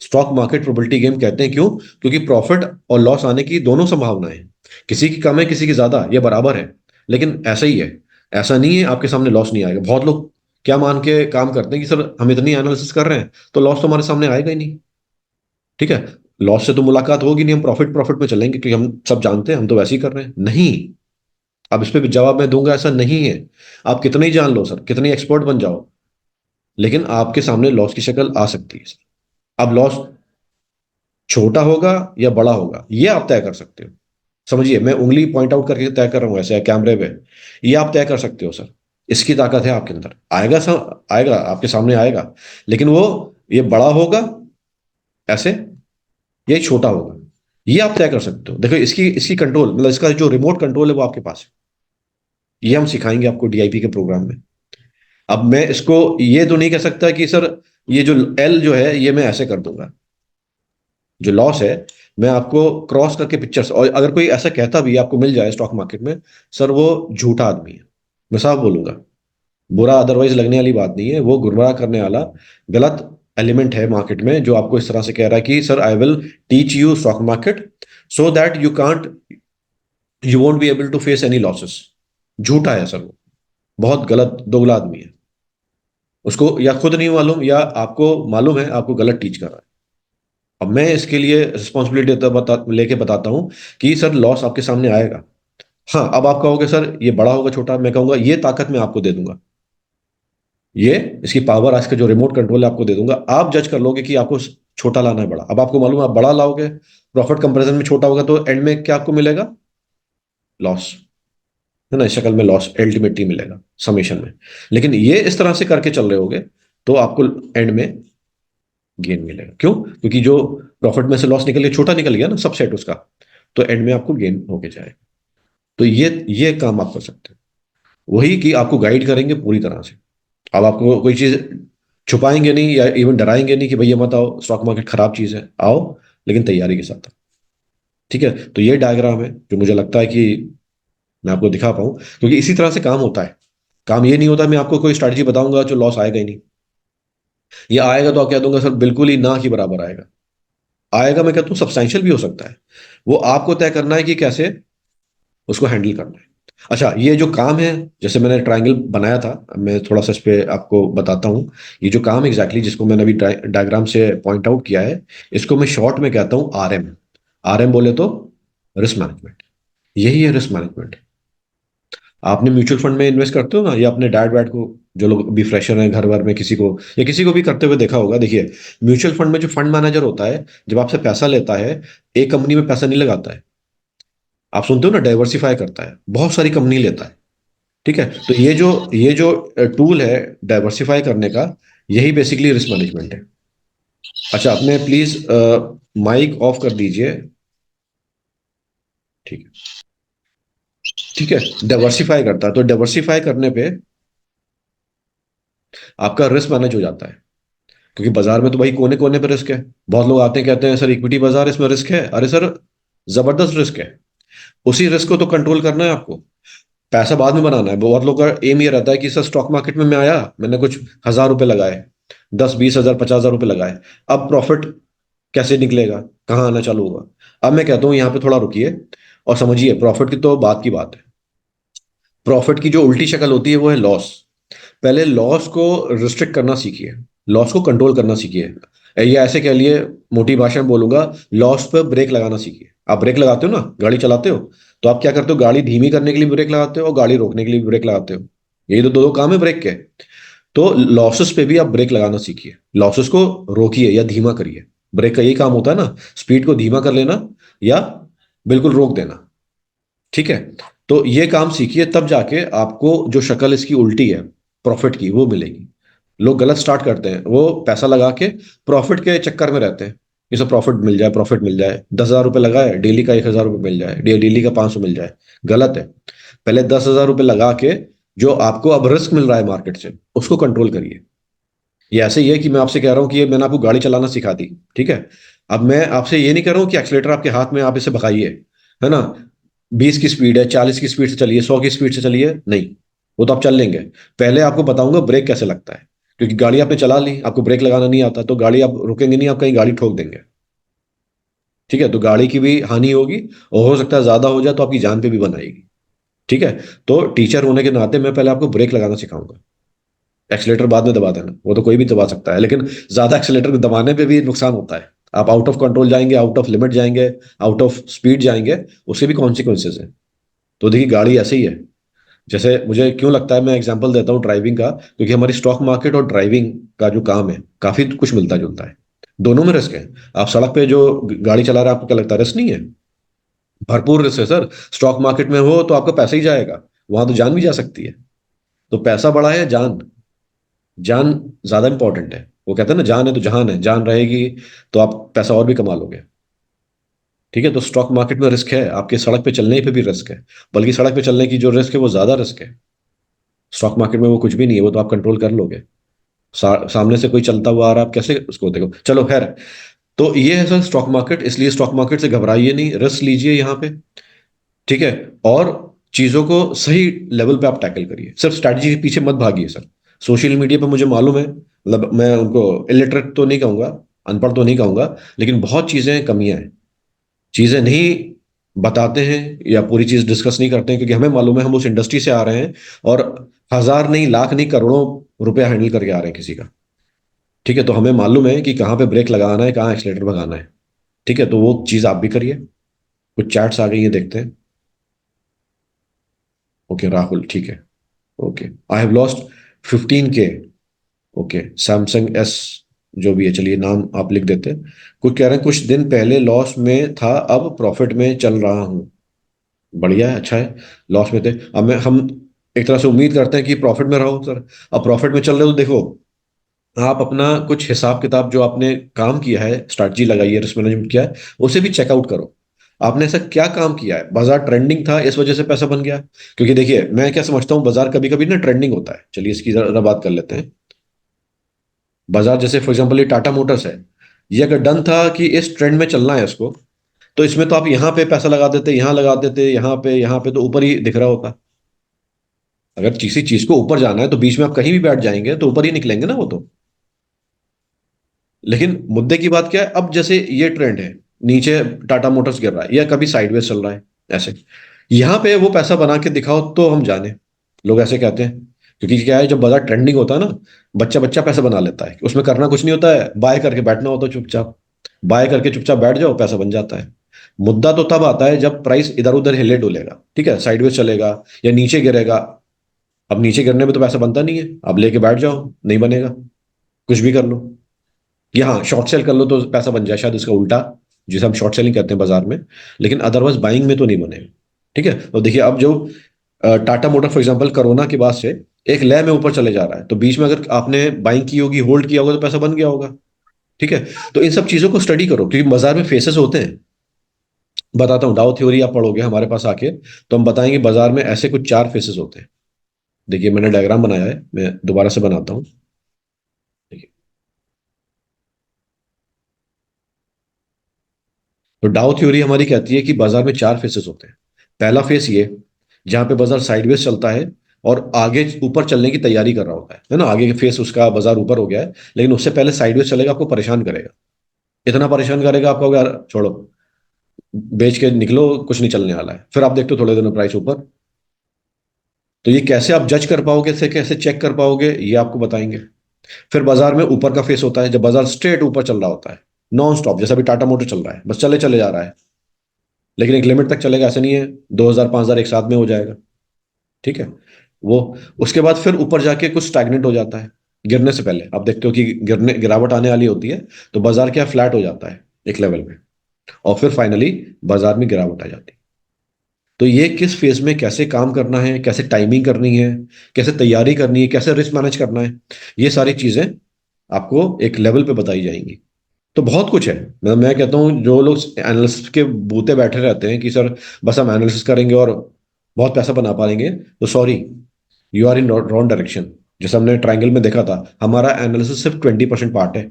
Stock market probability game कहते हैं, क्यों? क्योंकि प्रॉफिट और लॉस आने की दोनों संभावनाएं हैं। किसी की कम है, किसी की ज्यादा, ये बराबर है। लेकिन ऐसा ही है, ऐसा नहीं है आपके सामने लॉस नहीं आएगा। बहुत लोग क्या मान के काम करते हैं कि सर हम इतनी एनालिसिस कर रहे हैं तो लॉस तो हमारे सामने आएगा ही नहीं। ठीक है, लॉस से तो मुलाकात होगी नहीं, हम प्रॉफिट प्रॉफिट में चलेंगे क्योंकि हम सब जानते हैं, हम तो वैसे ही कर रहे हैं। नहीं, अब इस पे भी जवाब मैं दूंगा, ऐसा नहीं है। आप कितने ही जान लो सर, कितने एक्सपर्ट बन जाओ, लेकिन आपके सामने लॉस की शक्ल आ सकती है सर। अब लॉस छोटा होगा या बड़ा होगा ये आप तय कर सकते हो। समझिए, मैं उंगली पॉइंट आउट करके तय कर रहा हूं ऐसे कैमरे पे, ये आप तय कर सकते हो सर। इसकी ताकत है आपके अंदर, आएगा आएगा आपके सामने आएगा। लेकिन वो ये बड़ा होगा ऐसे, ये छोटा होगा, ये आप तय कर सकते हो। देखो इसकी इसकी कंट्रोल, मतलब इसका जो रिमोट कंट्रोल है वो आपके पास है। ये हम सिखाएंगे आपको डीआईपी के प्रोग्राम में। अब मैं इसको ये तो नहीं कह सकता कि सर ये जो एल जो है ये मैं ऐसे कर दूंगा। जो लॉस है, मैं आपको क्रॉस करके पिक्चर्स, और अगर कोई ऐसा कहता भी आपको मिल जाए स्टॉक मार्केट में, सर वो झूठा आदमी है। मैं साफ बोलूंगा, बुरा अदरवाइज लगने वाली बात नहीं है, वो गुमराह करने वाला गलत एलिमेंट है मार्केट में, जो आपको इस तरह से कह रहा है कि sir I will teach you stock market so that you can't, you won't be able to face any losses. झूठा है सर वो, बहुत गलत दोगला आदमी है। उसको या खुद नहीं मालूम या आपको मालूम है, आपको गलत टीच कर रहा है। अब मैं इसके लिए रिस्पॉन्सिबिलिटी लेके बताता हूं कि सर लॉस आपके सामने आएगा। हाँ, अब आप कहोगे सर ये बड़ा होगा छोटा, मैं कहूंगा ये ताकत मैं आपको दे दूंगा, ये इसकी पावर आज का जो रिमोट कंट्रोल है आपको दे दूंगा। आप जज कर लोगे कि आपको छोटा लाना है बड़ा। अब आपको मालूम है आप बड़ा लाओगे, प्रॉफिट कंपैरिजन में छोटा होगा, तो एंड में क्या आपको मिलेगा? लॉस, है ना? इस शक्ल में लॉस अल्टीमेटली मिलेगा समेशन में। लेकिन ये इस तरह से करके चल रहे होगे तो आपको एंड में गेन मिलेगा। क्यों? क्योंकि जो प्रॉफिट में से लॉस निकल गया, छोटा निकल गया ना सबसेट उसका, तो एंड में आपको गेन होके जाएगा। तो ये काम आप कर सकते हो, वही कि आपको गाइड करेंगे पूरी तरह से। अब आपको कोई चीज छुपाएंगे नहीं या इवन डराएंगे नहीं कि भैया मत आओ, स्टॉक मार्केट खराब चीज है, आओ लेकिन तैयारी के साथ। ठीक है, तो ये डायग्राम है जो मुझे लगता है कि मैं आपको दिखा पाऊँ, क्योंकि इसी तरह से काम होता है। काम ये नहीं होता मैं आपको कोई स्ट्रैटेजी बताऊंगा जो लॉस आएगा ही नहीं। ये आएगा तो आप कह दूंगा सर बिल्कुल ही ना के बराबर आएगा। आएगा, मैं कहता हूँ सब्सटैंशियल भी हो सकता है। वो आपको तय करना है कि कैसे उसको हैंडल करना है। अच्छा, ये जो काम है, जैसे मैंने ट्रायंगल बनाया था, मैं थोड़ा सा इस पे आपको बताता हूँ। ये जो काम एग्जैक्टली जिसको मैंने अभी डायग्राम से पॉइंट आउट किया है, इसको मैं शॉर्ट में कहता हूँ आरएम। आरएम बोले तो रिस्क मैनेजमेंट। यही है रिस्क मैनेजमेंट। आपने म्यूचुअल फंड में इन्वेस्ट करते हो ना, या अपने डैड वैड को, जो लोग भी फ्रेशर हैं घर भर में, किसी को या किसी को भी करते हुए देखा होगा। देखिए, म्यूचुअल फंड में जो फंड मैनेजर होता है, जब आपसे पैसा लेता है, एक कंपनी में पैसा नहीं लगाता है। आप सुनते हो ना, डाइवर्सिफाई करता है, बहुत सारी कंपनी लेता है। ठीक है, तो ये जो टूल है डाइवर्सिफाई करने का, यही बेसिकली रिस्क मैनेजमेंट है। अच्छा, अपने प्लीज माइक ऑफ कर दीजिए। ठीक है, ठीक है। डाइवर्सिफाई करता है, तो डाइवर्सिफाई करने पे आपका रिस्क मैनेज हो जाता है। क्योंकि बाजार में तो भाई कोने कोने पे रिस्क है। बहुत लोग आते हैं कहते हैं सर इक्विटी बाजार इसमें रिस्क है, अरे सर जबरदस्त रिस्क है। उसी रिस्क को तो कंट्रोल करना है आपको, पैसा बाद में बनाना है। बहुत लोगों का एम ये रहता है कि सर स्टॉक मार्केट में मैं आया, मैंने कुछ 1,000 रुपए लगाए, 10, 20 हजार, 50 हजार रुपए लगाए, अब प्रॉफिट कैसे निकलेगा, कहाँ आना चालू होगा? अब मैं कहता हूँ यहाँ पे थोड़ा रुकिए और समझिए, प्रॉफिट की तो बात की बात है। प्रॉफिट की जो उल्टी शक्ल होती है वो है लॉस। पहले लॉस को रिस्ट्रिक्ट करना सीखिए, लॉस को कंट्रोल करना सीखिए, या ऐसे कह लिए, मोटी भाषा में बोलूंगा, लॉस पर ब्रेक लगाना सीखिए। आप ब्रेक लगाते हो ना, गाड़ी चलाते हो, तो आप क्या करते हो? गाड़ी धीमी करने के लिए ब्रेक लगाते हो और गाड़ी रोकने के लिए ब्रेक लगाते हो। यही तो दो काम है ब्रेक के। तो लॉसेस पे भी आप ब्रेक लगाना सीखिए, लॉसेस को रोकिए या धीमा करिए। ब्रेक का यही काम होता है ना, स्पीड को धीमा कर लेना या बिल्कुल रोक देना। ठीक है, तो ये काम सीखिए, तब जाके आपको जो शक्ल इसकी उल्टी है प्रॉफिट की वो मिलेगी। लोग गलत स्टार्ट करते हैं, वो पैसा लगा के प्रॉफिट के चक्कर में रहते हैं। इसे प्रॉफिट मिल जाए, प्रॉफिट मिल जाए, 10,000 रुपये लगाए, डेली का 1,000 रुपये मिल जाए, डेली का 500 मिल जाए। गलत है। पहले 10,000 रुपये लगा के जो आपको अब रिस्क मिल रहा है मार्केट से उसको कंट्रोल करिए। ये ऐसे ही है कि मैं आपसे कह रहा हूँ कि ये मैंने आपको गाड़ी चलाना सिखा दी, ठीक है। अब मैं आपसे ये नहीं कर रहा हूँ कि एक्सीलेटर आपके हाथ में आप इसे भगाइए, है ना, 20 की स्पीड है, 40 की स्पीड से चलिए, 100 की स्पीड से चलिए, नहीं। वो तो आप चल लेंगे। पहले आपको बताऊंगा ब्रेक कैसे लगता है, क्योंकि गाड़ी आपने चला ली, आपको ब्रेक लगाना नहीं आता, तो गाड़ी आप रुकेंगे नहीं, आप कहीं गाड़ी ठोक देंगे। ठीक है, तो गाड़ी की भी हानि होगी, और हो सकता है ज्यादा हो जाए तो आपकी जान पे भी बनाएगी। ठीक है, तो टीचर होने के नाते मैं पहले आपको ब्रेक लगाना सिखाऊंगा। एक्सीलेटर बाद में दबा देना, वो तो कोई भी दबा सकता है, लेकिन ज्यादा एक्सीलेटर दबाने पे भी नुकसान होता है। आप आउट ऑफ कंट्रोल जाएंगे, आउट ऑफ लिमिट जाएंगे, आउट ऑफ स्पीड जाएंगे, उसके भी कॉन्सिक्वेंसेज हैं। तो देखिए गाड़ी ऐसे ही है। जैसे मुझे क्यों लगता है, मैं एग्जांपल देता हूँ ड्राइविंग का, क्योंकि हमारी स्टॉक मार्केट और ड्राइविंग का जो काम है काफी कुछ मिलता जुलता है। दोनों में रिस्क है। आप सड़क पे जो गाड़ी चला रहे हैं, आपको क्या लगता है रिस्क नहीं है? भरपूर रिस्क है सर। स्टॉक मार्केट में हो तो आपका पैसा ही जाएगा, वहां तो जान भी जा सकती है। तो पैसा बड़ा है या जान? जान ज्यादा इंपॉर्टेंट है। वो कहते हैं ना, जान है तो जहान है, जान रहेगी तो आप पैसा और भी कमा लोगे। ठीक है, तो स्टॉक मार्केट में रिस्क है, आपके सड़क पे चलने पे भी रिस्क है। बल्कि सड़क पे चलने की जो रिस्क है वो ज्यादा रिस्क है। स्टॉक मार्केट में वो कुछ भी नहीं है, वो तो आप कंट्रोल कर लोगे। सामने से कोई चलता हुआ आ रहा है, आप कैसे उसको देखो, चलो खैर। तो ये है सर स्टॉक मार्केट, इसलिए स्टॉक मार्केट से घबराइए नहीं, रिस्क लीजिए यहाँ पे। ठीक है, और चीजों को सही लेवल पे आप टैकल करिए, सिर्फ स्ट्रैटेजी के पीछे मत भागिए सर। सोशल मीडिया पे मुझे मालूम है, मतलब मैं उनको इलिटरेट तो नहीं कहूंगा, अनपढ़ तो नहीं कहूंगा, लेकिन बहुत चीजें कमियां हैं। चीजें नहीं बताते हैं या पूरी चीज डिस्कस नहीं करते हैं, क्योंकि हमें मालूम है हम उस इंडस्ट्री से आ रहे हैं, और हजार नहीं, लाख नहीं, करोड़ों रुपया हैंडल करके आ रहे हैं किसी का। ठीक है, तो हमें मालूम है कि कहाँ पे ब्रेक लगाना है, कहाँ एक्सीलेटर भगाना है। ठीक है, तो वो चीज आप भी करिए। कुछ चैट्स आ गई है, देखते हैं। ओके राहुल, ठीक है। Okay, I have lost 15K। Okay, Samsung S जो भी है, चलिए नाम आप लिख देते हैं। कुछ कह रहे हैं कुछ दिन पहले लॉस में था, अब प्रॉफिट में चल रहा हूँ। बढ़िया है, अच्छा है। लॉस में थे, अब मैं हम एक तरह से उम्मीद करते हैं कि प्रॉफिट में रहो सर। अब प्रॉफिट में चल रहे हो तो देखो, आप अपना कुछ हिसाब किताब जो आपने काम किया है, स्ट्रैटेजी लगाई है, रिस्क मैनेजमेंट किया है, उसे भी चेकआउट करो। आपने ऐसा क्या काम किया है? बाजार ट्रेंडिंग था, इस वजह से पैसा बन गया? क्योंकि देखिए मैं क्या समझता हूँ, बाजार कभी कभी ना ट्रेंडिंग होता है, चलिए इसकी जरा बात कर लेते हैं। बाजार जैसे फॉर एग्जांपल ये टाटा मोटर्स है, ये अगर डन था कि इस ट्रेंड में चलना है इसको, तो इसमें तो आप यहाँ पे पैसा लगा देते, यहाँ लगा देते, यहाँ पे तो ऊपर ही दिख रहा होता। अगर किसी चीज को ऊपर जाना है तो बीच में आप कहीं भी बैठ जाएंगे तो ऊपर ही निकलेंगे ना वो तो। लेकिन मुद्दे की बात क्या है, अब जैसे ये ट्रेंड है, नीचे टाटा मोटर्स गिर रहा है या कभी साइडवेज चल रहा है, ऐसे यहाँ पे वो पैसा बना के दिखाओ तो हम जाने। लोग ऐसे कहते हैं, क्योंकि क्या है, जब बाजार ट्रेंडिंग होता है ना, बच्चा बच्चा पैसा बना लेता है, उसमें करना कुछ नहीं होता है, बाय करके बैठना होता है चुपचाप। बाय करके चुपचाप बैठ जाओ, पैसा बन जाता है। मुद्दा तो तब आता है जब प्राइस इधर उधर हिले डुलेगा, ठीक है, साइडवेज चलेगा या नीचे गिरेगा। अब नीचे गिरने में तो पैसा बनता नहीं है, अब लेके बैठ जाओ, नहीं बनेगा। कुछ भी कर लो, या हाँ शॉर्ट सेल कर लो तो पैसा बन जाए, शायद इसका उल्टा, जिसे हम शॉर्ट सेलिंग कहते हैं बाजार में। लेकिन अदरवाइज बाइंग में तो नहीं बनेगा। ठीक है, तो देखिए अब जो Tata motor for example corona के बाद से एक लय में ऊपर चले जा रहा है, तो बीच में अगर आपने बाइंग की होगी, होल्ड किया होगा, तो पैसा बन गया होगा। ठीक है, तो इन सब चीजों को स्टडी करो, क्योंकि बाजार में फेसेस होते हैं। बताता हूँ, डाउ थ्योरी आप पढ़ोगे हमारे पास आके, तो हम बताएंगे बाजार में ऐसे कुछ 4 फेसेस होते हैं। देखिए मैंने डायग्राम बनाया है, मैं दोबारा से बनाता हूँ। देखिए, तो डाउ थ्योरी हमारी कहती है कि बाजार में 4 फेसेस होते हैं। पहला फेस ये, जहां पे बाजार साइडवेज चलता है और आगे ऊपर चलने की तैयारी कर रहा होता है ना, आगे के फेस उसका बाजार ऊपर हो गया है, लेकिन उससे पहले साइडवेज चलेगा, आपको परेशान करेगा। इतना परेशान करेगा, आपको यार छोड़ो, बेच के निकलो, कुछ नहीं चलने वाला है। फिर आप देखते हो थोड़े दिनों प्राइस ऊपर। तो ये कैसे आप जज कर पाओगे, से कैसे चेक कर पाओगे, ये आपको बताएंगे। फिर बाजार में ऊपर का फेस होता है, जब बाजार स्ट्रेट ऊपर चल रहा होता है, नॉन स्टॉप, जैसा भी टाटा मोटर चल रहा है, बस चले चले जा रहा है, लेकिन एक लिमिट तक चलेगा, ऐसा नहीं है 2,000 5,000 एक साथ में हो जाएगा। ठीक है, वो उसके बाद फिर ऊपर जाके कुछ स्टैग्नेंट हो जाता है। गिरने से पहले आप देखते हो कि गिरने गिरावट आने वाली होती है, तो बाजार क्या फ्लैट हो जाता है एक लेवल पे, और फिर फाइनली बाजार में गिरावट आ जाती है। तो ये किस फेज में कैसे काम करना है, कैसे टाइमिंग करनी है, कैसे तैयारी करनी है, कैसे रिस्क मैनेज करना है, ये सारी चीजें आपको एक लेवल पे बताई जाएंगी। तो बहुत कुछ है। मैं कहता हूँ जो लोग एनालिसिस के बूते बैठे रहते हैं कि सर बस हम एनालिसिस करेंगे और बहुत पैसा बना पाएंगे, तो sorry, you are in wrong direction. जैसे हमने ट्रायंगल में देखा था, हमारा एनालिसिस सिर्फ 20% पार्ट है।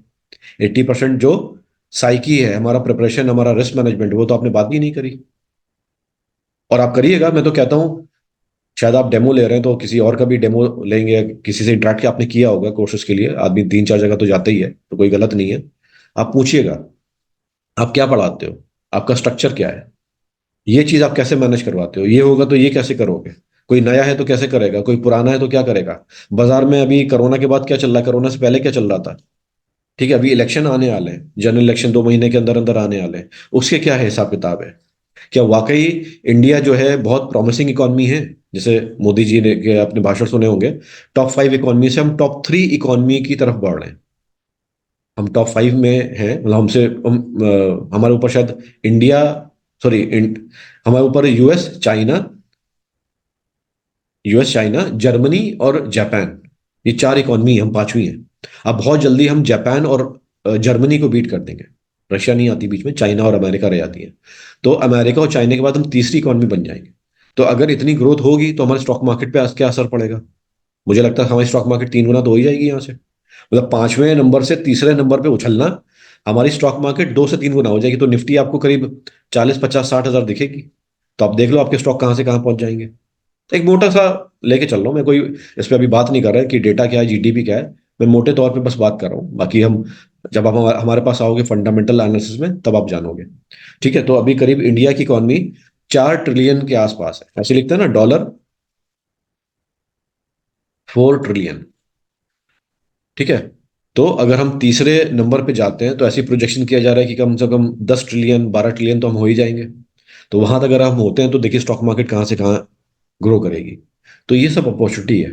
80% जो साइकी है, हमारा प्रिपरेशन, हमारा रिस्क मैनेजमेंट, वो तो आपने बात ही नहीं करी। और आप करिएगा, मैं तो कहता हूँ शायद आप डेमो ले रहे हैं तो किसी और का भी डेमो लेंगे, किसी से इंटरेक्ट आपने किया होगा कोर्सेज के लिए, आदमी 3-4 जगह तो जाता ही है, तो कोई गलत नहीं है। आप पूछिएगा आप क्या पढ़ाते हो, आपका स्ट्रक्चर क्या है, ये चीज आप कैसे मैनेज करवाते हो, ये होगा तो ये कैसे करोगे, कोई नया है तो कैसे करेगा, कोई पुराना है तो क्या करेगा। बाजार में अभी कोरोना के बाद क्या चल रहा है, कोरोना से पहले क्या चल रहा था, ठीक है, अभी इलेक्शन आने वाले हैं, जनरल इलेक्शन 2 महीने के अंदर अंदर आने वाले हैं, उसके क्या है हिसाब किताब है। क्या वाकई इंडिया जो है बहुत प्रॉमिसिंग इकॉनमी है, जैसे मोदी जी ने के अपने भाषण सुने होंगे, टॉप 5 इकॉनमी से हम टॉप 3 इकॉनमी की तरफ बढ़ रहे हैं। हम टॉप 5 में हैं, मतलब हमारे ऊपर शायद इंडिया, सॉरी, हमारे ऊपर यूएस चाइना जर्मनी और जापान, ये 4 इकॉनमी, हम 5वीं हैं। अब बहुत जल्दी हम जापान और जर्मनी को बीट कर देंगे। रशिया नहीं आती बीच में, चाइना और अमेरिका रह जाती है। तो अमेरिका और चाइना के बाद हम तीसरी इकॉनमी बन जाएंगे। तो अगर इतनी ग्रोथ होगी तो हमारे स्टॉक मार्केट पे क्या असर पड़ेगा। मुझे लगता है हमारी स्टॉक मार्केट 3 गुना तो हो ही जाएगी यहाँ से, मतलब 5वें नंबर से तीसरे नंबर पे उछलना, हमारी स्टॉक मार्केट 2 से 3 गुना हो जाएगी, तो निफ्टी आपको करीब 40, 50, 60 हज़ार दिखेगी। तो आप देख लो आपके स्टॉक कहाँ से कहाँ पहुंच जाएंगे। तो एक मोटा सा लेके चल रहा हूँ मैं, कोई इस पे अभी बात नहीं कर रहा है कि डेटा क्या है, जीडीपी क्या है। मैं मोटे तौर पे बस बात कर रहा हूँ, बाकी हम जब आप हमारे पास आओगे फंडामेंटल एनालिसिस में तब आप जानोगे। ठीक है, तो अभी करीब इंडिया की इकॉनमी 4 ट्रिलियन के आसपास है, ऐसे लिखते हैं ना, डॉलर 4 ट्रिलियन। ठीक है, तो अगर हम तीसरे नंबर पे जाते हैं तो ऐसी प्रोजेक्शन किया जा रहा है कि कम से कम 10 ट्रिलियन 12 ट्रिलियन तो हम हो ही जाएंगे। तो वहां तक अगर हम होते हैं तो देखिए स्टॉक मार्केट कहाँ से कहाँ ग्रो करेगी। तो ये सब अपॉर्चुनिटी है।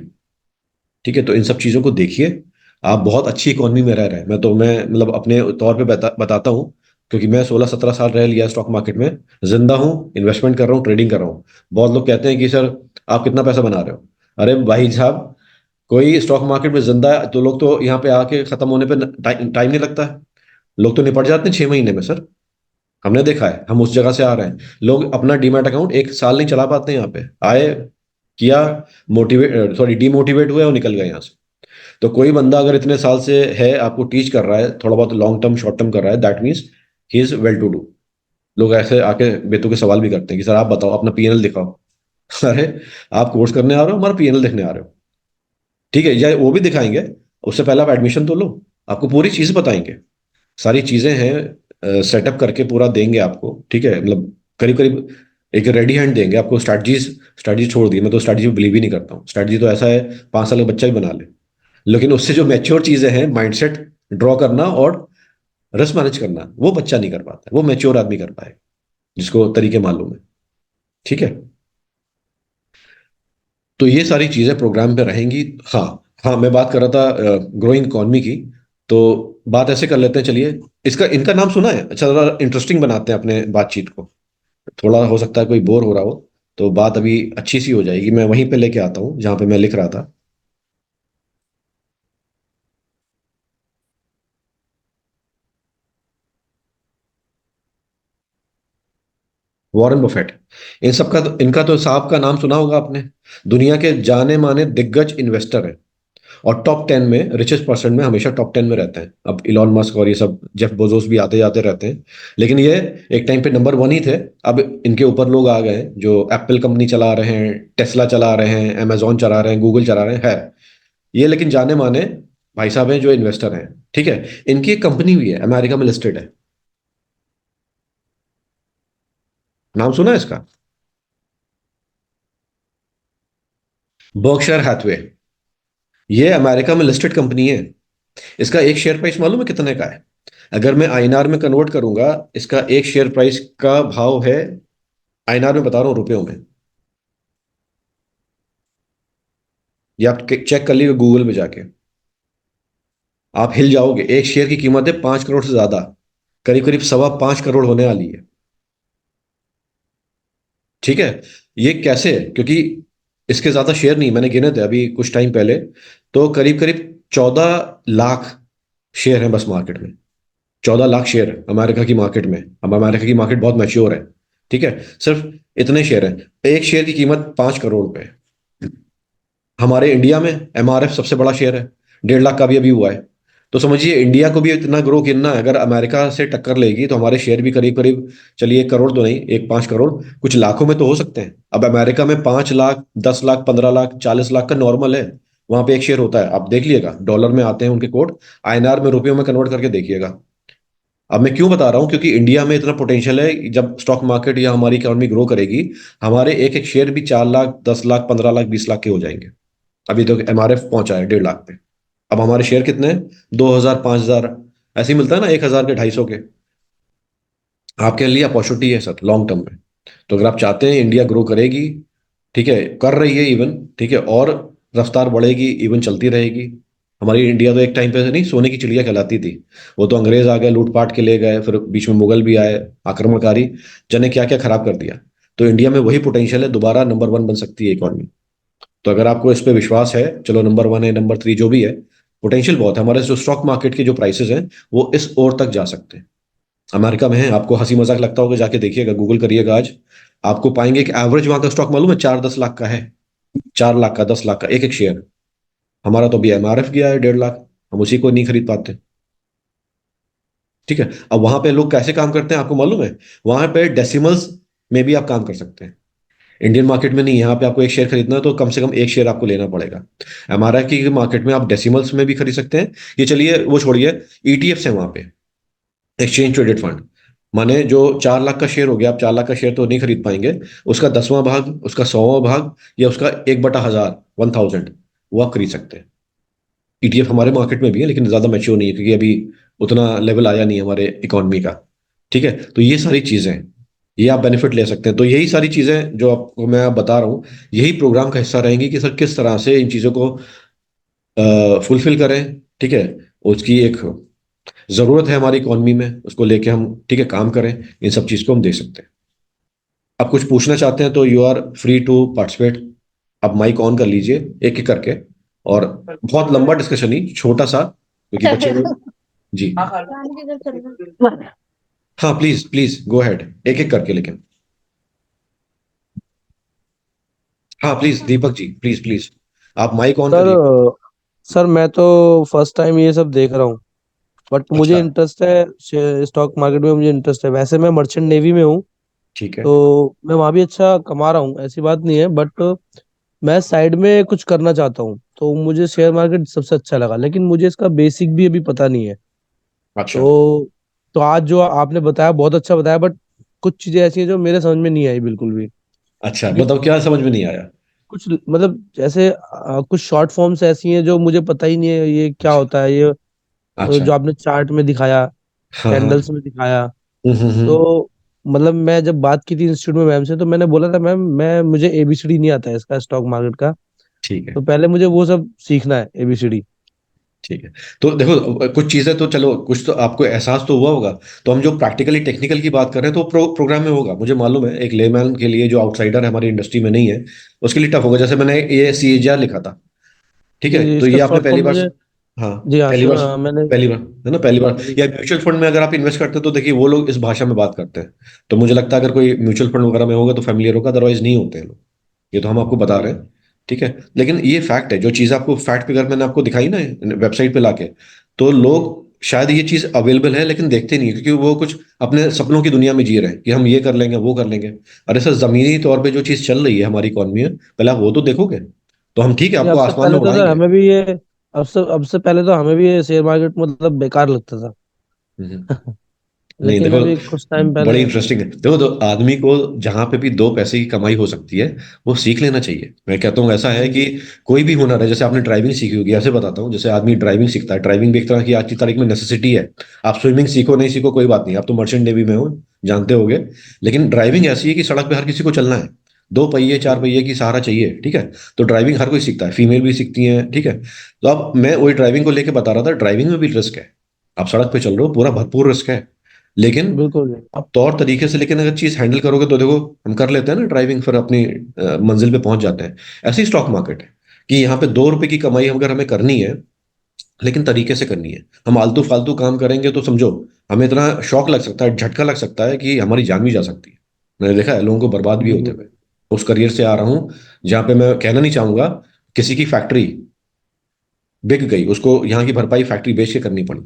ठीक है, तो इन सब चीज़ों को देखिए। आप बहुत अच्छी इकोनॉमी में रह रहे हैं, मैं मतलब अपने तौर पे बताता हूँ, क्योंकि मैं 16-17 साल रह लिया स्टॉक मार्केट में, जिंदा हूँ, इन्वेस्टमेंट कर रहा हूँ, ट्रेडिंग कर रहा हूँ। बहुत लोग कहते हैं कि सर आप कितना पैसा बना रहे हो। अरे भाई साहब, कोई स्टॉक मार्केट में जिंदा है तो लोग तो यहाँ पे आके खत्म होने पे टाइम नहीं लगता है। लोग तो निपट जाते हैं 6 महीने में सर। हमने देखा है, हम उस जगह से आ रहे हैं। लोग अपना डीमैट अकाउंट एक साल नहीं चला पाते हैं, यहाँ पे आए, किया, मोटिवेट सॉरी डीमोटिवेट हुए और निकल गए यहाँ से। तो कोई बंदा अगर इतने साल से है, आपको टीच कर रहा है, थोड़ा बहुत लॉन्ग टर्म शॉर्ट टर्म कर रहा है, that means he is well to do. लोग ऐसे आके बेतुके के सवाल भी करते हैं कि सर आप बताओ अपना पीएनएल दिखाओ। अरे आप कोर्स करने आ रहे हो, हमारा पीएनएल देखने आ रहे हो। ठीक है, या वो भी दिखाएंगे, उससे पहले आप एडमिशन तो लो, आपको पूरी चीज बताएंगे। सारी चीजें हैं, सेटअप करके पूरा देंगे आपको। ठीक है, मतलब करीब करीब एक रेडी हैंड देंगे आपको। स्ट्रैटेजी छोड़ दी, मैं तो स्ट्रैटेजी बिलीव ही नहीं करता हूँ। स्ट्रैटेजी तो ऐसा है 5 साल का बच्चा भी बना ले। लेकिन उससे जो मैच्योर चीजें हैं, माइंडसेट ड्रॉ करना और रिस्क मैनेज करना, वो बच्चा नहीं कर पाता, वो मैच्योर आदमी कर पाए, जिसको तरीके मालूम है। ठीक है, तो ये सारी चीजें प्रोग्राम पे रहेंगी। हाँ, हाँ, मैं बात कर रहा था ग्रोइंग इकॉनमी की। तो बात ऐसे कर लेते हैं, चलिए। इसका इनका नाम सुना है? अच्छा, जरा इंटरेस्टिंग बनाते हैं अपने बातचीत को। थोड़ा हो सकता है कोई बोर हो रहा हो, तो बात अभी अच्छी सी हो जाएगी। मैं वहीं पे लेके आता हूँ जहाँ पे मैं लिख रहा था। Warren Buffett. इन सबका तो इनका तो साहब का नाम सुना होगा आपने। दुनिया के जाने माने दिग्गज इन्वेस्टर हैं, और टॉप 10 में, रिचेस्ट पर्सन में हमेशा टॉप 10 में रहते हैं। अब इलॉन मस्क और ये सब जेफ बेजोस भी आते जाते रहते हैं, लेकिन ये एक टाइम पे नंबर 1 ही थे। अब इनके ऊपर लोग आ गए हैं जो एप्पल कंपनी चला रहे हैं, टेस्ला चला रहे हैं, अमेजोन चला रहे हैं, गूगल चला रहे हैं, है ये। लेकिन जाने माने भाई साहब हैं जो इन्वेस्टर हैं। ठीक है, इनकी एक कंपनी भी है, अमेरिका में लिस्टेड है। नाम सुना है इसका? Berkshire Hathaway. ये अमेरिका में लिस्टेड कंपनी है। इसका एक शेयर प्राइस मालूम है कितने का है? अगर मैं आईएनआर में कन्वर्ट करूंगा, इसका एक शेयर प्राइस का भाव है, आईएनआर में बता रहा हूँ, रुपयों में। ये आप चेक कर लीजिए गूगल में जाके। आप हिल जाओगे। एक शेयर की कीमत है 5 करोड़ से ज्यादा, करीब करीब 5.25 करोड़ होने वाली है। ठीक है। ये कैसे है? क्योंकि इसके ज्यादा शेयर नहीं, मैंने गिने थे अभी कुछ टाइम पहले, तो करीब करीब 14 लाख शेयर हैं बस मार्केट में। 14 लाख शेयर है अमेरिका की मार्केट में। अब अमेरिका की मार्केट बहुत मैच्योर है। ठीक है। सिर्फ इतने शेयर हैं, एक शेयर की कीमत 5 करोड़ रुपए। हमारे इंडिया में एमआरएफ सबसे बड़ा शेयर है, 1.5 लाख का भी अभी हुआ है। तो समझिए इंडिया को भी इतना ग्रो करना है, अगर अमेरिका से टक्कर लेगी तो हमारे शेयर भी करीब करीब, चलिए 1 करोड़ तो नहीं, एक 5 करोड़, कुछ लाखों में तो हो सकते हैं। अब अमेरिका में 5 लाख, 10 लाख, 15 लाख, 40 लाख का नॉर्मल है। वहां पे एक शेयर होता है, आप देख लिएगा, डॉलर में आते हैं उनके कोड, आईएनआर में, रुपयों में कन्वर्ट करके देखिएगा। अब मैं क्यों बता रहा हूँ, क्योंकि इंडिया में इतना पोटेंशियल है, जब स्टॉक मार्केट या हमारी इकोनॉमी ग्रो करेगी, हमारे एक एक शेयर भी 4 लाख, 10 लाख, 15 लाख, 20 लाख के हो जाएंगे। अभी तो एमआरएफ पहुंचा है 1.5 लाख पे। अब हमारे शेयर कितने हैं? 2,000, 5,000, ऐसे ही मिलता है ना, 1,000 के, 250 के। आपके लिए अपॉर्चुनिटी है सर लॉन्ग टर्म में। तो अगर आप चाहते हैं इंडिया ग्रो करेगी, ठीक है, कर रही है इवन, ठीक है, और रफ्तार बढ़ेगी, इवन चलती रहेगी। हमारी इंडिया तो एक टाइम पे नहीं सोने की चिड़िया कहलाती थी। वो तो अंग्रेज आ गए, लूटपाट के ले गए, फिर बीच में मुगल भी आए, आक्रमणकारी, जने क्या क्या खराब कर दिया। तो इंडिया में वही पोटेंशियल है, दोबारा नंबर वन बन सकती है इकोनॉमी। तो अगर आपको इस पे विश्वास है, चलो नंबर वन है, नंबर थ्री जो भी है, पोटेंशियल बहुत है। हमारे जो स्टॉक मार्केट के जो प्राइसेस हैं वो इस ओर तक जा सकते हैं। अमेरिका में है, आपको हंसी मजाक लगता होगा, जाके देखिएगा, गूगल करिएगा आज, आपको पाएंगे कि एवरेज वहां का स्टॉक मालूम है 4-10 लाख का है। 4 लाख का, 10 लाख का एक एक शेयर। हमारा तो अभी एमआरएफ गया है 1.5 लाख, हम उसी को नहीं खरीद पाते। ठीक है। अब वहां पे लोग कैसे काम करते हैं आपको मालूम है? वहां पे डेसिमल्स में भी आप काम कर सकते हैं। इंडियन मार्केट में नहीं, यहाँ पे आपको एक शेयर खरीदना है तो कम से कम एक शेयर आपको लेना पड़ेगा। एमआरएफ की मार्केट में आप डेसिमल्स में भी खरीद सकते हैं। ये चलिए वो छोड़िए, ईटीएफ्स है वहां पे, एक्सचेंज ट्रेडेड फंड। माने जो 4 लाख का शेयर हो गया, आप 4 लाख का शेयर तो नहीं खरीद पाएंगे, उसका 10वां भाग, उसका 100वां भाग, या उसका 1/1000, 1000, वो आप खरीद सकते हैं। ईटीएफ हमारे मार्केट में भी है, लेकिन ज्यादा मैच्योर नहीं है, क्योंकि अभी उतना लेवल आया नहीं हमारे इकोनॉमी का। ठीक है। तो ये सारी चीजें हैं, ये आप बेनिफिट ले सकते हैं। तो यही सारी चीजें जो आपको मैं बता रहा हूँ, यही प्रोग्राम का हिस्सा रहेंगी कि सर किस तरह से इन चीजों को फुलफिल करें। ठीक है। उसकी एक जरूरत है हमारी इकोनॉमी में, उसको लेके हम, ठीक है, काम करें। इन सब चीज को हम देख सकते हैं। आप कुछ पूछना चाहते हैं तो you are free to participate. आप माइक ऑन कर लीजिए एक एक करके, और बहुत लंबा डिस्कशन नहीं, छोटा सा, क्योंकि बच्चे लोग। जी। हाँ, प्लीज प्लीज गो अहेड, एक एक करके लेकिन। हाँ please Deepak ji, please please, आप माइक ऑन सर करिए। सर मैं तो फर्स्ट टाइम ये सब देख रहा हूँ, बट मुझे अच्छा। इंटरेस्ट है स्टॉक मार्केट में। मुझे इंटरेस्ट है, वैसे मैं मर्चेंट नेवी में हूँ, ठीक है। तो मैं वहाँ भी अच्छा कमा रहा हूँ, ऐसी बात नहीं है। बट मैं साइड में कुछ करना चाहता हूँ, तो मुझे शेयर मार्केट सबसे अच्छा लगा, लेकिन मुझे इसका बेसिक भी अभी पता नहीं है। अच्छा। तो तो आज जो आपने बताया बहुत अच्छा बताया, बट कुछ चीजें ऐसी हैं जो मेरे समझ में नहीं आई बिल्कुल भी। अच्छा, क्योंकि बताओ क्या समझ में नहीं आया। कुछ मतलब जैसे कुछ शॉर्ट फॉर्म्स ऐसी हैं जो मुझे पता ही नहीं है ये क्या अच्छा। होता है। ये अच्छा। जो आपने चार्ट में दिखाया, हाँ हाँ। कैंडल्स में दिखाया, हम्म। तो मतलब मैं जब बात की थी इंस्टीट्यूट में मैम से, तो मैंने बोला था मैम मैं मुझे एबीसीडी नहीं आता है इसका, स्टॉक मार्केट का। ठीक है। तो पहले मुझे वो सब सीखना है, एबीसीडी। ठीक है। तो देखो, कुछ चीजें तो चलो, कुछ तो आपको एहसास तो हुआ होगा। तो हम जो प्रैक्टिकली टेक्निकल की बात कर रहे हैं, तो प्रोग्राम में होगा, मुझे मालूम है। एक लेमैन के लिए, जो आउटसाइडर है, हमारी इंडस्ट्री में नहीं है, उसके लिए टफ होगा। जैसे मैंने ये सीएजीआर लिखा था, ठीक जी है, जी, तो इसका ये आपने शॉर्ट पहली फॉर्म बार। मुझे। हाँ। जी हाँ, पहली बार। मैंने। पहली बार है ना, पहली बार। जी या म्यूचुअल फंड में अगर आप इन्वेस्ट करते हो तो देखिए वो लोग इस भाषा में बात करते हैं। तो मुझे लगता है अगर कोई म्यूचुअल फंड वगैरह में होगा तो फैमिलियर होगा, अदरवाइज नहीं होते हैं लोग। ये तो हम आपको बता जी रहे हैं। ठीक है। लेकिन ये फैक्ट है, जो चीज़ आपको फैक्ट फिगर मैंने आपको दिखाई ना वेबसाइट पे लाके, तो लोग शायद ये चीज़ अवेलेबल है लेकिन देखते नहीं है, क्योंकि वो कुछ अपने सपनों की दुनिया में जी रहे हैं कि हम ये कर लेंगे, वो कर लेंगे। अरे सर, जमीनी तौर पे जो चीज़ चल रही है हमारी इकॉनमी में, पहले आप वो तो देखोगे। तो हम, ठीक है, जी, आपको अब से आसमान में पहले तो सर उड़ाएंगे। हमें भी ये अब से पहले तो हमें भी ये शेयर मार्केट मतलब बेकार लगता था। हम्म। नहीं लेकिन देखो, अभी कुछ टाइम बड़ी पहले। इंटरेस्टिंग है। देखो, तो आदमी को जहां पे भी 2 पैसे की कमाई हो सकती है, वो सीख लेना चाहिए। मैं कहता हूँ ऐसा है जी कि कोई भी हुनर है, जैसे आपने ड्राइविंग सीखी होगी, ऐसे बताता हूँ, जैसे आदमी ड्राइविंग सीखता है, ड्राइविंग भी एक तरह की आज की तारीख में नेसेसिटी है। आप स्विमिंग सीखो नहीं सीखो कोई बात नहीं, आप तो मर्चेंट नेवी में हो, जानते होगे। लेकिन ड्राइविंग ऐसी है कि सड़क पे हर किसी को चलना है। दो पहिए चार पहिए की सहारा चाहिए, ठीक है। तो ड्राइविंग हर कोई सीखता है, फीमेल भी सीखती हैं, ठीक है। तो अब मैं वही ड्राइविंग को लेके बता रहा था, ड्राइविंग में भी रिस्क है। आप सड़क पे चल रहे हो, पूरा भरपूर रिस्क है। लेकिन बिल्कुल। आप तौर तरीके से, लेकिन अगर चीज हैंडल करोगे तो देखो, हम कर लेते हैं ना ड्राइविंग, फिर अपनी मंजिल पे पहुंच जाते हैं। ऐसे ही स्टॉक मार्केट है कि यहाँ पे 2 रुपए की कमाई अगर हमें करनी है, लेकिन तरीके से करनी है। हम आलतू फालतू काम करेंगे तो समझो, हमें इतना शौक लग सकता है, झटका लग सकता है कि हमारी जान भी जा सकती है। मैंने देखा है लोगों को बर्बाद भी होते बिल्कुल। हुए। उस करियर से आ रहा हूँ जहाँ पे मैं कहना नहीं चाहूंगा, किसी की फैक्ट्री बिक गई, उसको यहाँ की भरपाई फैक्ट्री बेच के करनी पड़ी,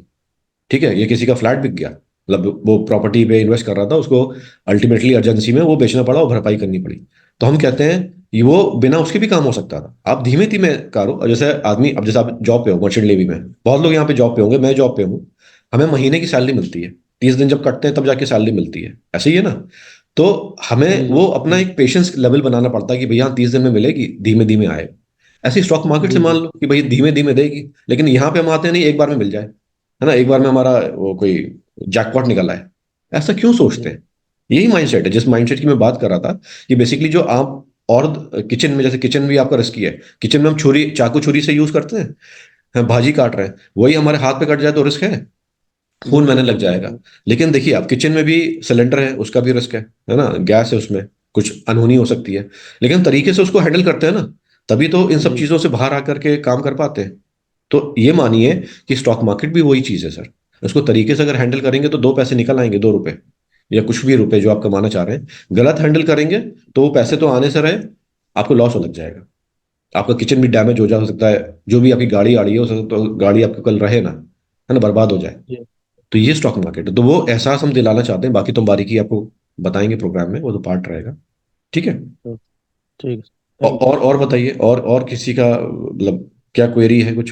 ठीक है। ये किसी का फ्लैट बिक गया, मतलब वो प्रॉपर्टी पे इन्वेस्ट कर रहा था, उसको अल्टीमेटली अर्जेंसी में वो बेचना पड़ा और भरपाई करनी पड़ी। तो हम कहते हैं ये वो बिना उसके भी काम हो सकता था। आप धीमे धीमे करो। और जैसे आदमी, अब जैसे आप जॉब पे हो मर्चेंट नेवी में, बहुत लोग यहाँ पे जॉब पे होंगे, मैं जॉब पे हूँ, हमें महीने की सैलरी मिलती है, 30 दिन जब कटते हैं तब जाके सैलरी मिलती है, ऐसे ही है ना। तो हमें जी वो जी अपना एक पेशेंस लेवल बनाना पड़ता है कि भैया 30 दिन में मिलेगी, धीमे धीमे आए। ऐसे स्टॉक मार्केट से मान जी लो कि भाई धीमे धीमे देगी, लेकिन यहाँ पे हम आते हैं नहीं एक बार में मिल जाए, है ना, एक बार में हमारा वो कोई जैकपॉट निकला है। ऐसा क्यों सोचते जी हैं? यही माइंडसेट है जिस माइंडसेट की मैं बात कर रहा था, कि बेसिकली जो आप, और किचन में, जैसे किचन भी आपका रिस्की है, किचन में हम छुरी चाकू छुरी से यूज करते हैं, हाँ, भाजी काट रहे हैं, वही हमारे हाथ पे कट जाए तो रिस्क है, खून बहने बिल्कुल लग बिल्कुल जाएगा। लेकिन देखिए आप किचन में भी सिलेंडर है, उसका भी रिस्क है ना, गैस है, उसमें कुछ अनहोनी हो सकती है, लेकिन तरीके से उसको हैंडल करते हैं ना, तभी तो इन सब जी चीजों से बाहर आकर के काम कर पाते हैं। तो ये मानिए कि स्टॉक मार्केट भी वही चीज है सर। उसको तरीके से अगर हैंडल करेंगे तो 2 पैसे निकल आएंगे, 2 रुपए या कुछ भी रुपए जो आप कमाना चाह रहे हैं। गलत हैंडल करेंगे तो वो पैसे तो आने से रहे, आपको लॉस हो लग जाएगा। आपका किचन भी डैमेज हो जा सकता है, जो भी आपकी गाड़ी आ रही है हो सकता है तो गाड़ी आपको कल रहे ना, है ना, बर्बाद हो जाए। जी। तो ये स्टॉक मार्केट है, तो वो एहसास हम दिलाना चाहते हैं। बाकी तो बारीकी आपको बताएंगे प्रोग्राम में, वो तो पार्ट रहेगा, ठीक है। तो ठीक है। Thank you. और बताइए, और किसी का मतलब क्या क्वेरी है कुछ?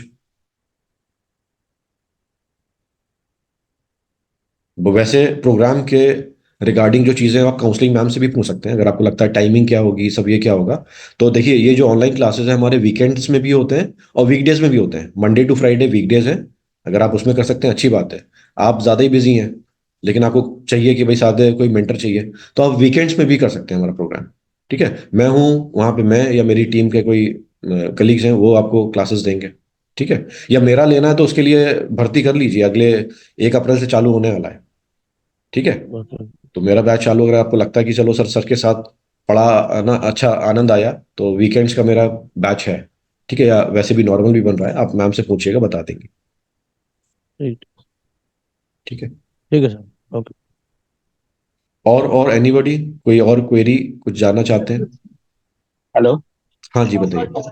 वो वैसे प्रोग्राम के रिगार्डिंग जो चीज़ें आप काउंसलिंग मैम से भी पूछ सकते हैं, अगर आपको लगता है टाइमिंग क्या होगी, सब ये क्या होगा। तो देखिए ये जो ऑनलाइन क्लासेस हैं हमारे वीकेंड्स में भी होते हैं और वीकडेज में भी होते हैं। मंडे टू फ्राइडे वीकडेज हैं, अगर आप उसमें कर सकते हैं अच्छी बात है। आप ज़्यादा ही बिजी हैं, लेकिन आपको चाहिए कि भाई साथ कोई मेंटर चाहिए, तो आप वीकेंड्स में भी कर सकते हैं हमारा प्रोग्राम, ठीक है। मैं हूँ वहाँ पे, मैं या मेरी टीम के कोई कलीग्स हैं वो आपको क्लासेस देंगे, ठीक है। या मेरा लेना है तो उसके लिए भर्ती कर लीजिए, अगले 1 अप्रैल से चालू होने वाला है, ठीक है। ओके। तो मेरा बैच चालू, अगर आपको लगता है कि चलो सर, सर के साथ पढ़ा ना, अच्छा आनंद आया, तो वीकेंड्स का मेरा बैच है, ठीक है। या वैसे भी नॉर्मल भी बन रहा है, आप मैम से पूछिएगा, बता देंगे, ठीक। ठीक है। ठीक है सर। ओके। और एनीबॉडी, कोई और क्वेरी, कुछ जानना चाहते हैं? हेलो हाँ जी बताइए।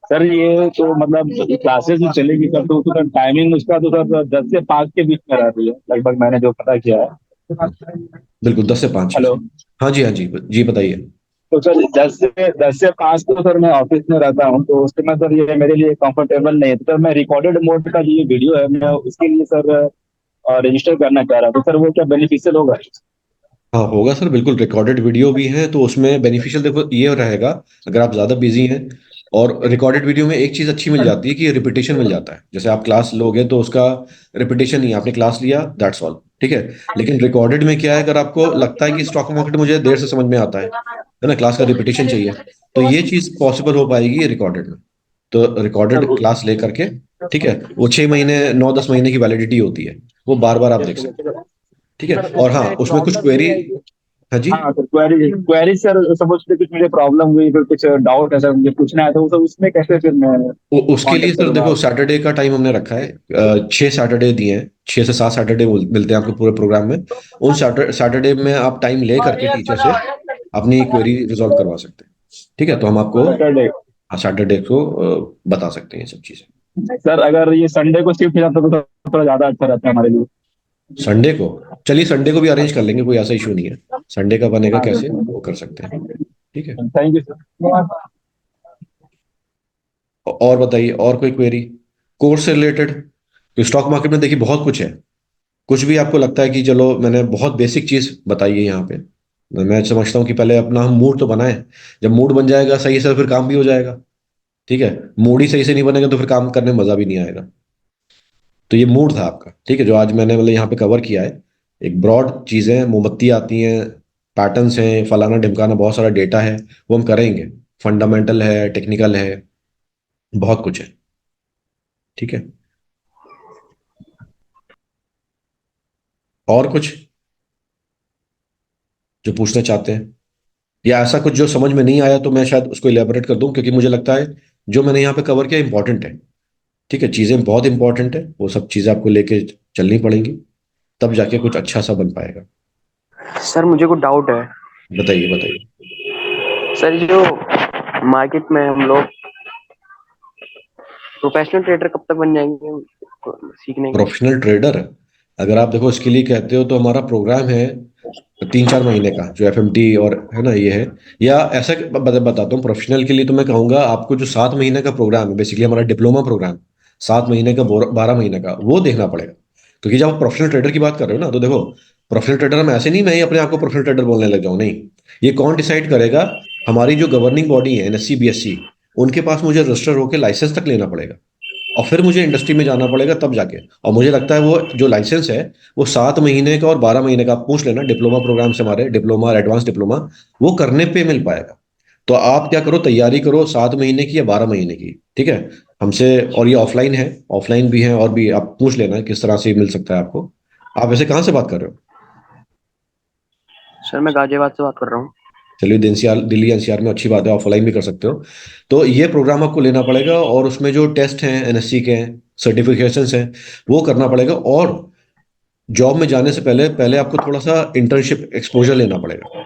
सर, ये तो मतलब क्लासेस जो चलेगी सर, तो उसका टाइमिंग उसका तो सर 10 से 5 के बीच में रहती है लगभग, मैंने जो पता किया है। बिल्कुल 10 से 5 है हेलो। जी। हाँ जी, हाँ जी जी बताइए। तो सर 10 से 5 तो सर मैं ऑफिस में रहता हूँ, तो उस समय सर ये मेरे लिए कंफर्टेबल नहीं है। तो सर मैं रिकॉर्डेड मोड का जो ये वीडियो है, मैं उसके लिए सर रजिस्टर करना चाह रहा हूँ। तो सर वो क्या बेनिफिशियल होगा? हाँ होगा सर, बिल्कुल रिकॉर्डेड वीडियो भी है, तो उसमें बेनिफिशियल देखो ये रहेगा, अगर आप ज़्यादा बिजी हैं। और रिकॉर्डेड वीडियो में एक चीज़ अच्छी मिल जाती है कि रिपीटेशन मिल जाता है, जैसे आप क्लास लोगे तो उसका रिपीटेशन नहीं, आपने क्लास लिया दैट्स ऑल, ठीक है। लेकिन रिकॉर्डेड में क्या है, अगर आपको लगता है कि स्टॉक मार्केट मुझे देर से समझ में आता है ना, क्लास का रिपीटेशन चाहिए, तो ये चीज़ पॉसिबल हो पाएगी रिकॉर्डेड में। तो सर रिकॉर्डेड क्लास लेकर के, ठीक है, वो 6 महीने 9 10 महीने की वैलिडिटी होती है, वो बार बार आप देख सकते हैं, ठीक है। सर और हाँ उसमें एक उसमें कुछ प्रॉब्लम क्वेरी, ये है कि हाँ जी। हाँ sir, query query sir, suppose कुछ मुझे प्रॉब्लम हुई, फिर कुछ डाउट है सर, मुझे पूछना है, तो सर उसमें कैसे फिर मैं उसके लिए कांटेक्ट सर करूंगा देखो, आपको? सैटरडे का टाइम हमने रखा है, 6 सैटरडे दिए हैं, 6 से 7 सैटरडे मिलते हैं आपको पूरे प्रोग्राम में। उन सैटरडे में आप टाइम ले करके टीचर से अपनी क्वेरी रिजॉल्व करवा सकते हैं, ठीक है। तो हम आपको सैटरडे। सैटरडे को बता सकते हैं ये सब चीज़ें। सर अगर ये संडे को शिफ्ट हो जाता तो थोड़ा ज्यादा अच्छा रहता है हमारे लिए। संडे को, चलिए संडे को भी अरेंज कर लेंगे, कोई ऐसा इशू नहीं है। संडे का बनेगा हाँ कैसे, सर। वो कर सकते हैं, ठीक है। Thank you sir. और बताइए, और कोई क्वेरी कोर्स से रिलेटेड? तो स्टॉक मार्केट में देखिए बहुत कुछ है, कुछ भी आपको लगता है कि चलो मैंने बहुत बेसिक चीज बताई है यहाँ पे, मैं समझता हूँ कि पहले अपना हम मूड तो बनाएं। जब मूड बन जाएगा सही से, फिर काम भी हो जाएगा, ठीक है। मूड ही सही से नहीं बनेगा तो फिर काम करने में मजा भी नहीं आएगा। तो ये मूड था आपका, ठीक है, जो आज मैंने मतलब यहाँ पे कवर किया है। एक ब्रॉड चीजें, मोमबत्ती आती हैं, पैटर्न्स हैं, फलाना ढिमकाना, बहुत सारा डेटा है, वो हम करेंगे। फंडामेंटल है, टेक्निकल है, बहुत कुछ है। ठीक है, और कुछ जो पूछना चाहते हैं, या ऐसा कुछ जो समझ में नहीं आया तो मैं शायद उसको इलेबोरेट कर दूं, क्योंकि मुझे लगता है जो मैंने यहाँ पे कवर किया इंपॉर्टेंट है। ठीक है, चीज़ें बहुत इंपॉर्टेंट है, वो सब चीज़ें आपको लेके चलनी पड़ेंगी, तब जाके कुछ अच्छा सा बन पाएगा। सर मुझे कुछ डाउट है। बताइए बताइए। सर ये जो मार्केट में हम लोग प्रोफेशनल ट्रेडर कब तक बन जाएंगे सीखने के? प्रोफेशनल ट्रेडर, अगर आप देखो इसके लिए कहते हो तो हमारा प्रोग्राम है 3-4 महीने का, जो एफएमटी और है ना ये है। या ऐसा बताता हूँ, प्रोफेशनल के लिए तो मैं कहूँगा आपको जो 7 महीने का प्रोग्राम है, बेसिकली हमारा डिप्लोमा प्रोग्राम, 7 महीने का, 12 महीने का, वो देखना पड़ेगा। क्योंकि जब आप प्रोफेशनल ट्रेडर की बात कर रहे हो ना, तो देखो प्रोफेशनल ट्रेडर हम ऐसे नहीं, मैं ही अपने आप को प्रोफेशनल ट्रेडर बोलने लग जाऊँ, नहीं। ये कौन डिसाइड करेगा? हमारी जो गवर्निंग बॉडी है एनएससी बीएससी, उनके पास मुझे रजिस्टर होकर लाइसेंस तक लेना पड़ेगा, और फिर मुझे इंडस्ट्री में जाना पड़ेगा तब जाके। और मुझे लगता है वो जो लाइसेंस है वो 7 महीने का और 12 महीने का, आप पूछ लेना डिप्लोमा प्रोग्राम से, हमारे डिप्लोमा और एडवांस डिप्लोमा, वो करने पे मिल पाएगा। तो आप क्या करो, तैयारी करो 7 महीने की या 12 महीने की। ठीक है, हमसे, और ये ऑफलाइन है, ऑफलाइन भी है, और भी आप पूछ लेना किस तरह से मिल सकता है आपको। आप वैसे कहाँ से बात कर रहे हो? सर मैं गाजियाबाद से बात कर रहा हूँ। चलिए, दिल्ली एनसीआर में अच्छी बात है, ऑफलाइन भी कर सकते हो। तो ये प्रोग्राम आपको लेना पड़ेगा, और उसमें जो टेस्ट हैं एनएससी के, सर्टिफिकेशंस हैं, वो करना पड़ेगा। और जॉब में जाने से पहले पहले आपको थोड़ा सा इंटर्नशिप एक्सपोजर लेना पड़ेगा।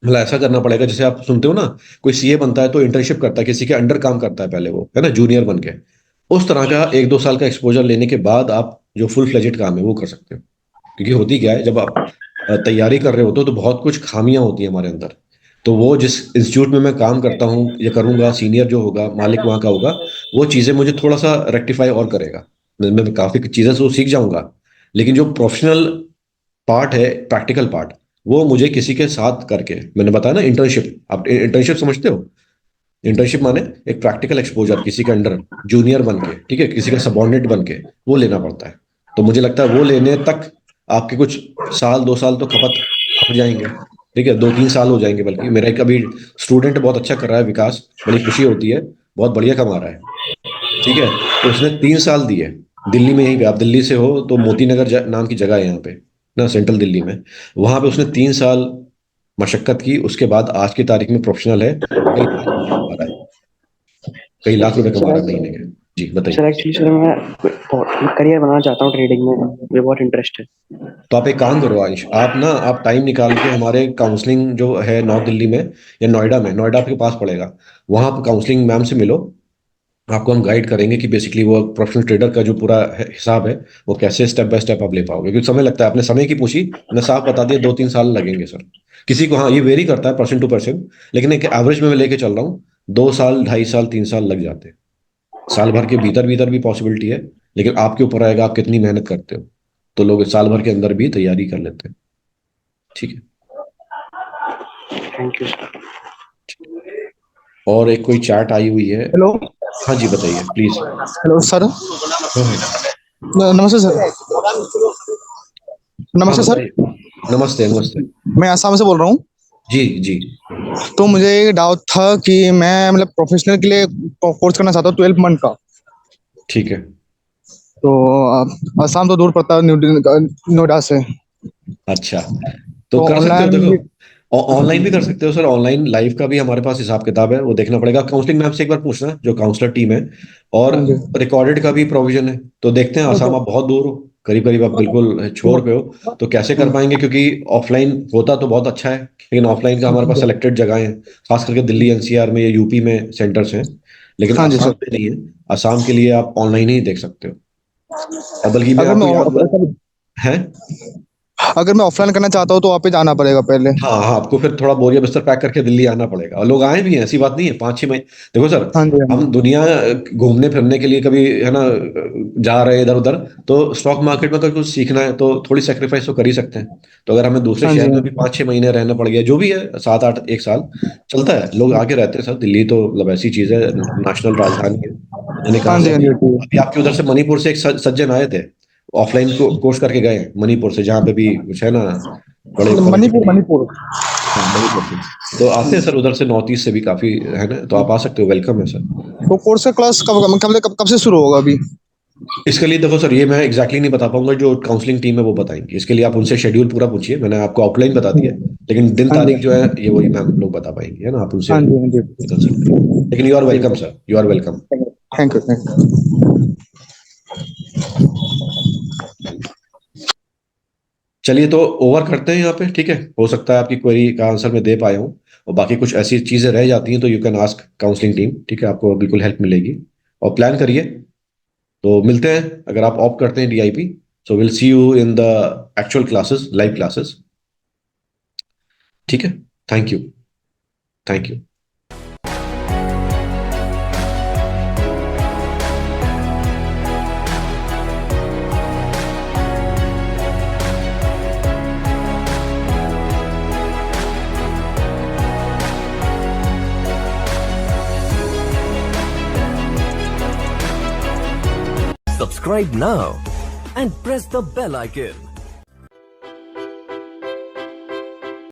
मतलब ऐसा करना पड़ेगा, जैसे आप सुनते हो ना, कोई सीए बनता है तो इंटर्नशिप करता है, किसी के अंडर काम करता है पहले, वो है ना, जूनियर बन के। उस तरह का 1-2 साल का एक्सपोजर लेने के बाद आप जो फुल फ्लेजेड काम है वो कर सकते हो। क्योंकि होती क्या है, जब आप तैयारी कर रहे होते हो तो बहुत कुछ खामियां होती हैं हमारे अंदर। तो वो जिस इंस्टीट्यूट में मैं काम करता हूँ या करूँगा, सीनियर जो होगा, मालिक वहाँ का होगा, वो चीज़ें मुझे थोड़ा सा रेक्टिफाई और करेगा। मैं काफ़ी चीज़ें तो सीख जाऊंगा, लेकिन जो प्रोफेशनल पार्ट है, प्रैक्टिकल पार्ट, वो मुझे किसी के साथ करके, मैंने बताया ना इंटर्नशिप, आप इंटर्नशिप समझते हो? इंटर्नशिप माने एक प्रैक्टिकल एक्सपोजर किसी के अंडर, जूनियर बन के, ठीक है, किसी का सबॉर्डिनेट बन के, वो लेना पड़ता है। तो मुझे लगता है वो लेने तक आपके कुछ साल, 2 साल तो खपत हो जाएंगे। ठीक है, 2-3 साल हो जाएंगे, बल्कि मेरा एक अभी स्टूडेंट बहुत अच्छा कर रहा है, विकास, बड़ी खुशी होती है, बहुत बढ़िया कमा रहा है। ठीक है, तो उसने 3 साल दिए दिल्ली में, यहीं पे, आप दिल्ली से हो तो मोती नगर नाम की जगह है यहाँ पे ना, सेंट्रल दिल्ली में। वहां पे उसने 3 साल मशक्कत की, उसके बाद आज की तारीख में प्रोफेशनल है, कई लाख रुपए कमा रहा है, कई लाख रुपए कमा रहा है महीने के। जी सर बताइए। एक्चुअली सर मैं करियर बनाना चाहता हूँ ट्रेडिंग में, मुझे बहुत इंटरेस्ट है। तो आप एक काम करो आयुष, आप ना, आप टाइम निकाल के हमारे काउंसलिंग जो है नॉर्थ दिल्ली में या नोएडा में, नोएडा आपके पास पड़ेगा, वहां पर काउंसलिंग मैम से मिलो। आपको हम गाइड करेंगे कि बेसिकली वो प्रोफेशनल ट्रेडर का जो पूरा हिसाब है, वो कैसे स्टेप बाय स्टेप आप ले पाओगे। क्योंकि समय लगता है, आपने समय की पूछी, मैंने साफ बता दिया, 2-3 साल लगेंगे सर। किसी को, हाँ, ये वेरी करता है पर्सन टू पर्सन, लेकिन एक एवरेज में मैं लेके चल रहा हूँ, 2 साल, 2.5 साल, 3 साल लग जाते हैं। साल भर के भीतर भीतर भी पॉसिबिलिटी है, लेकिन आपके ऊपर आएगा आप कितनी मेहनत करते हो। तो लोग साल भर के अंदर भी तैयारी कर लेते हैं। ठीक है, थैंक यू सर। और एक कोई चैट आई हुई है। हेलो। हाँ जी, बताइए प्लीज। Hello sir. नमस्ते सर। हाँ नमस्ते सर। बताइए। नमस्ते नमस्ते। मैं आसाम से बोल रहा हूँ। जी जी। तो मुझे एक डाउट था कि मैं मतलब प्रोफेशनल के लिए कोर्स करना चाहता हूँ 12 मंथ का। ठीक है। तो आसाम तो दूर पड़ता है नोएडा से। अच्छा, तो तो कर सकते हो, ऑनलाइन देखो भी। ऑनलाइन भी कर सकते हो सर, ऑनलाइन लाइव का भी हमारे पास हिसाब किताब है, वो देखना पड़ेगा। काउंसलिंग मैम से एक बार पूछना, जो काउंसलर टीम है। और हाँ जी। रिकॉर्डेड का भी प्रोविजन है। तो देखते हैं, आसाम आप बहुत दूर हो, करीब करीब आप बिल्कुल छोर पे हो, तो कैसे कर पाएंगे? क्योंकि ऑफलाइन होता तो बहुत अच्छा है, लेकिन ऑफलाइन का हमारे पास सेलेक्टेड जगह है, खास करके दिल्ली एनसीआर में या यूपी में सेंटर्स हैं, लेकिन हाँ जी आसाम सर। में नहीं है। आसाम के लिए आप ऑनलाइन ही देख सकते हो। और बल्कि मैं अगर आपको मैं याद है, अगर मैं ऑफलाइन करना चाहता हूँ तो वहाँ पे जाना पड़ेगा पहले। हाँ हाँ, आपको फिर थोड़ा बोरिया बिस्तर पैक करके दिल्ली आना पड़ेगा, और लोग आए भी हैं, ऐसी बात नहीं है, 5-6 महीने। देखो सर, हाँ जी। हाँ हम दुनिया घूमने फिरने के लिए कभी, है ना, जा रहे हैं इधर उधर, तो स्टॉक मार्केट में अगर कुछ सीखना है तो थोड़ी सेक्रीफाइस तो कर ही सकते हैं। तो अगर हमें दूसरे हाँ जी। शहर में भी 5-6 महीने रहना पड़ गया, जो भी है, 7-8 1 साल चलता है, लोग आके रहते हैं सर। दिल्ली तो मतलब ऐसी चीज है, नेशनल राजधानी है, मैंने कहा हाँ जी। से हाँ अभी। जी। अभी आपके उधर से मणिपुर से एक सज्जन आए थे, ऑफलाइन कोर्स करके गए हैं मणिपुर से, जहाँ पे भी कुछ है ना, बड़े मणिपुर मणिपुर। हाँ, मणिपुर से। तो आते हैं सर उधर से, नॉर्थ ईस्ट से भी काफी है ना, तो आप आ सकते हो, वेलकम है सर। तो कोर्स का क्लास कब से शुरू होगा अभी? इसके लिए देखो सर, ये मैं एग्जैक्टली नहीं बता पाऊंगा, जो काउंसलिंग टीम है वो बताएंगी। इसके लिए आप उनसे शेड्यूल पूरा पूछिए, मैंने आपको आउटलाइन बता दी है, लेकिन दिन हाँ जी तारीख जो है ये वही मैम लोग बता पाएंगे, है ना, आप उनसे हाँ जी हाँ जी। कंसल्ट करिए। लेकिन you are welcome sir, you are welcome. Thank you thank you. चलिए तो ओवर करते हैं यहाँ पे, ठीक है। हो सकता है आपकी क्वेरी का आंसर मैं दे पाया हूँ, और बाकी कुछ ऐसी चीजें रह जाती हैं तो you can ask counselling team, ठीक है, आपको बिल्कुल हेल्प मिलेगी। और प्लान करिए, तो मिलते हैं अगर आप ऑप्ट करते हैं DIP. So will see you in the actual classes, live classes, ठीक है। Thank you, thank you. Subscribe now and press the bell icon.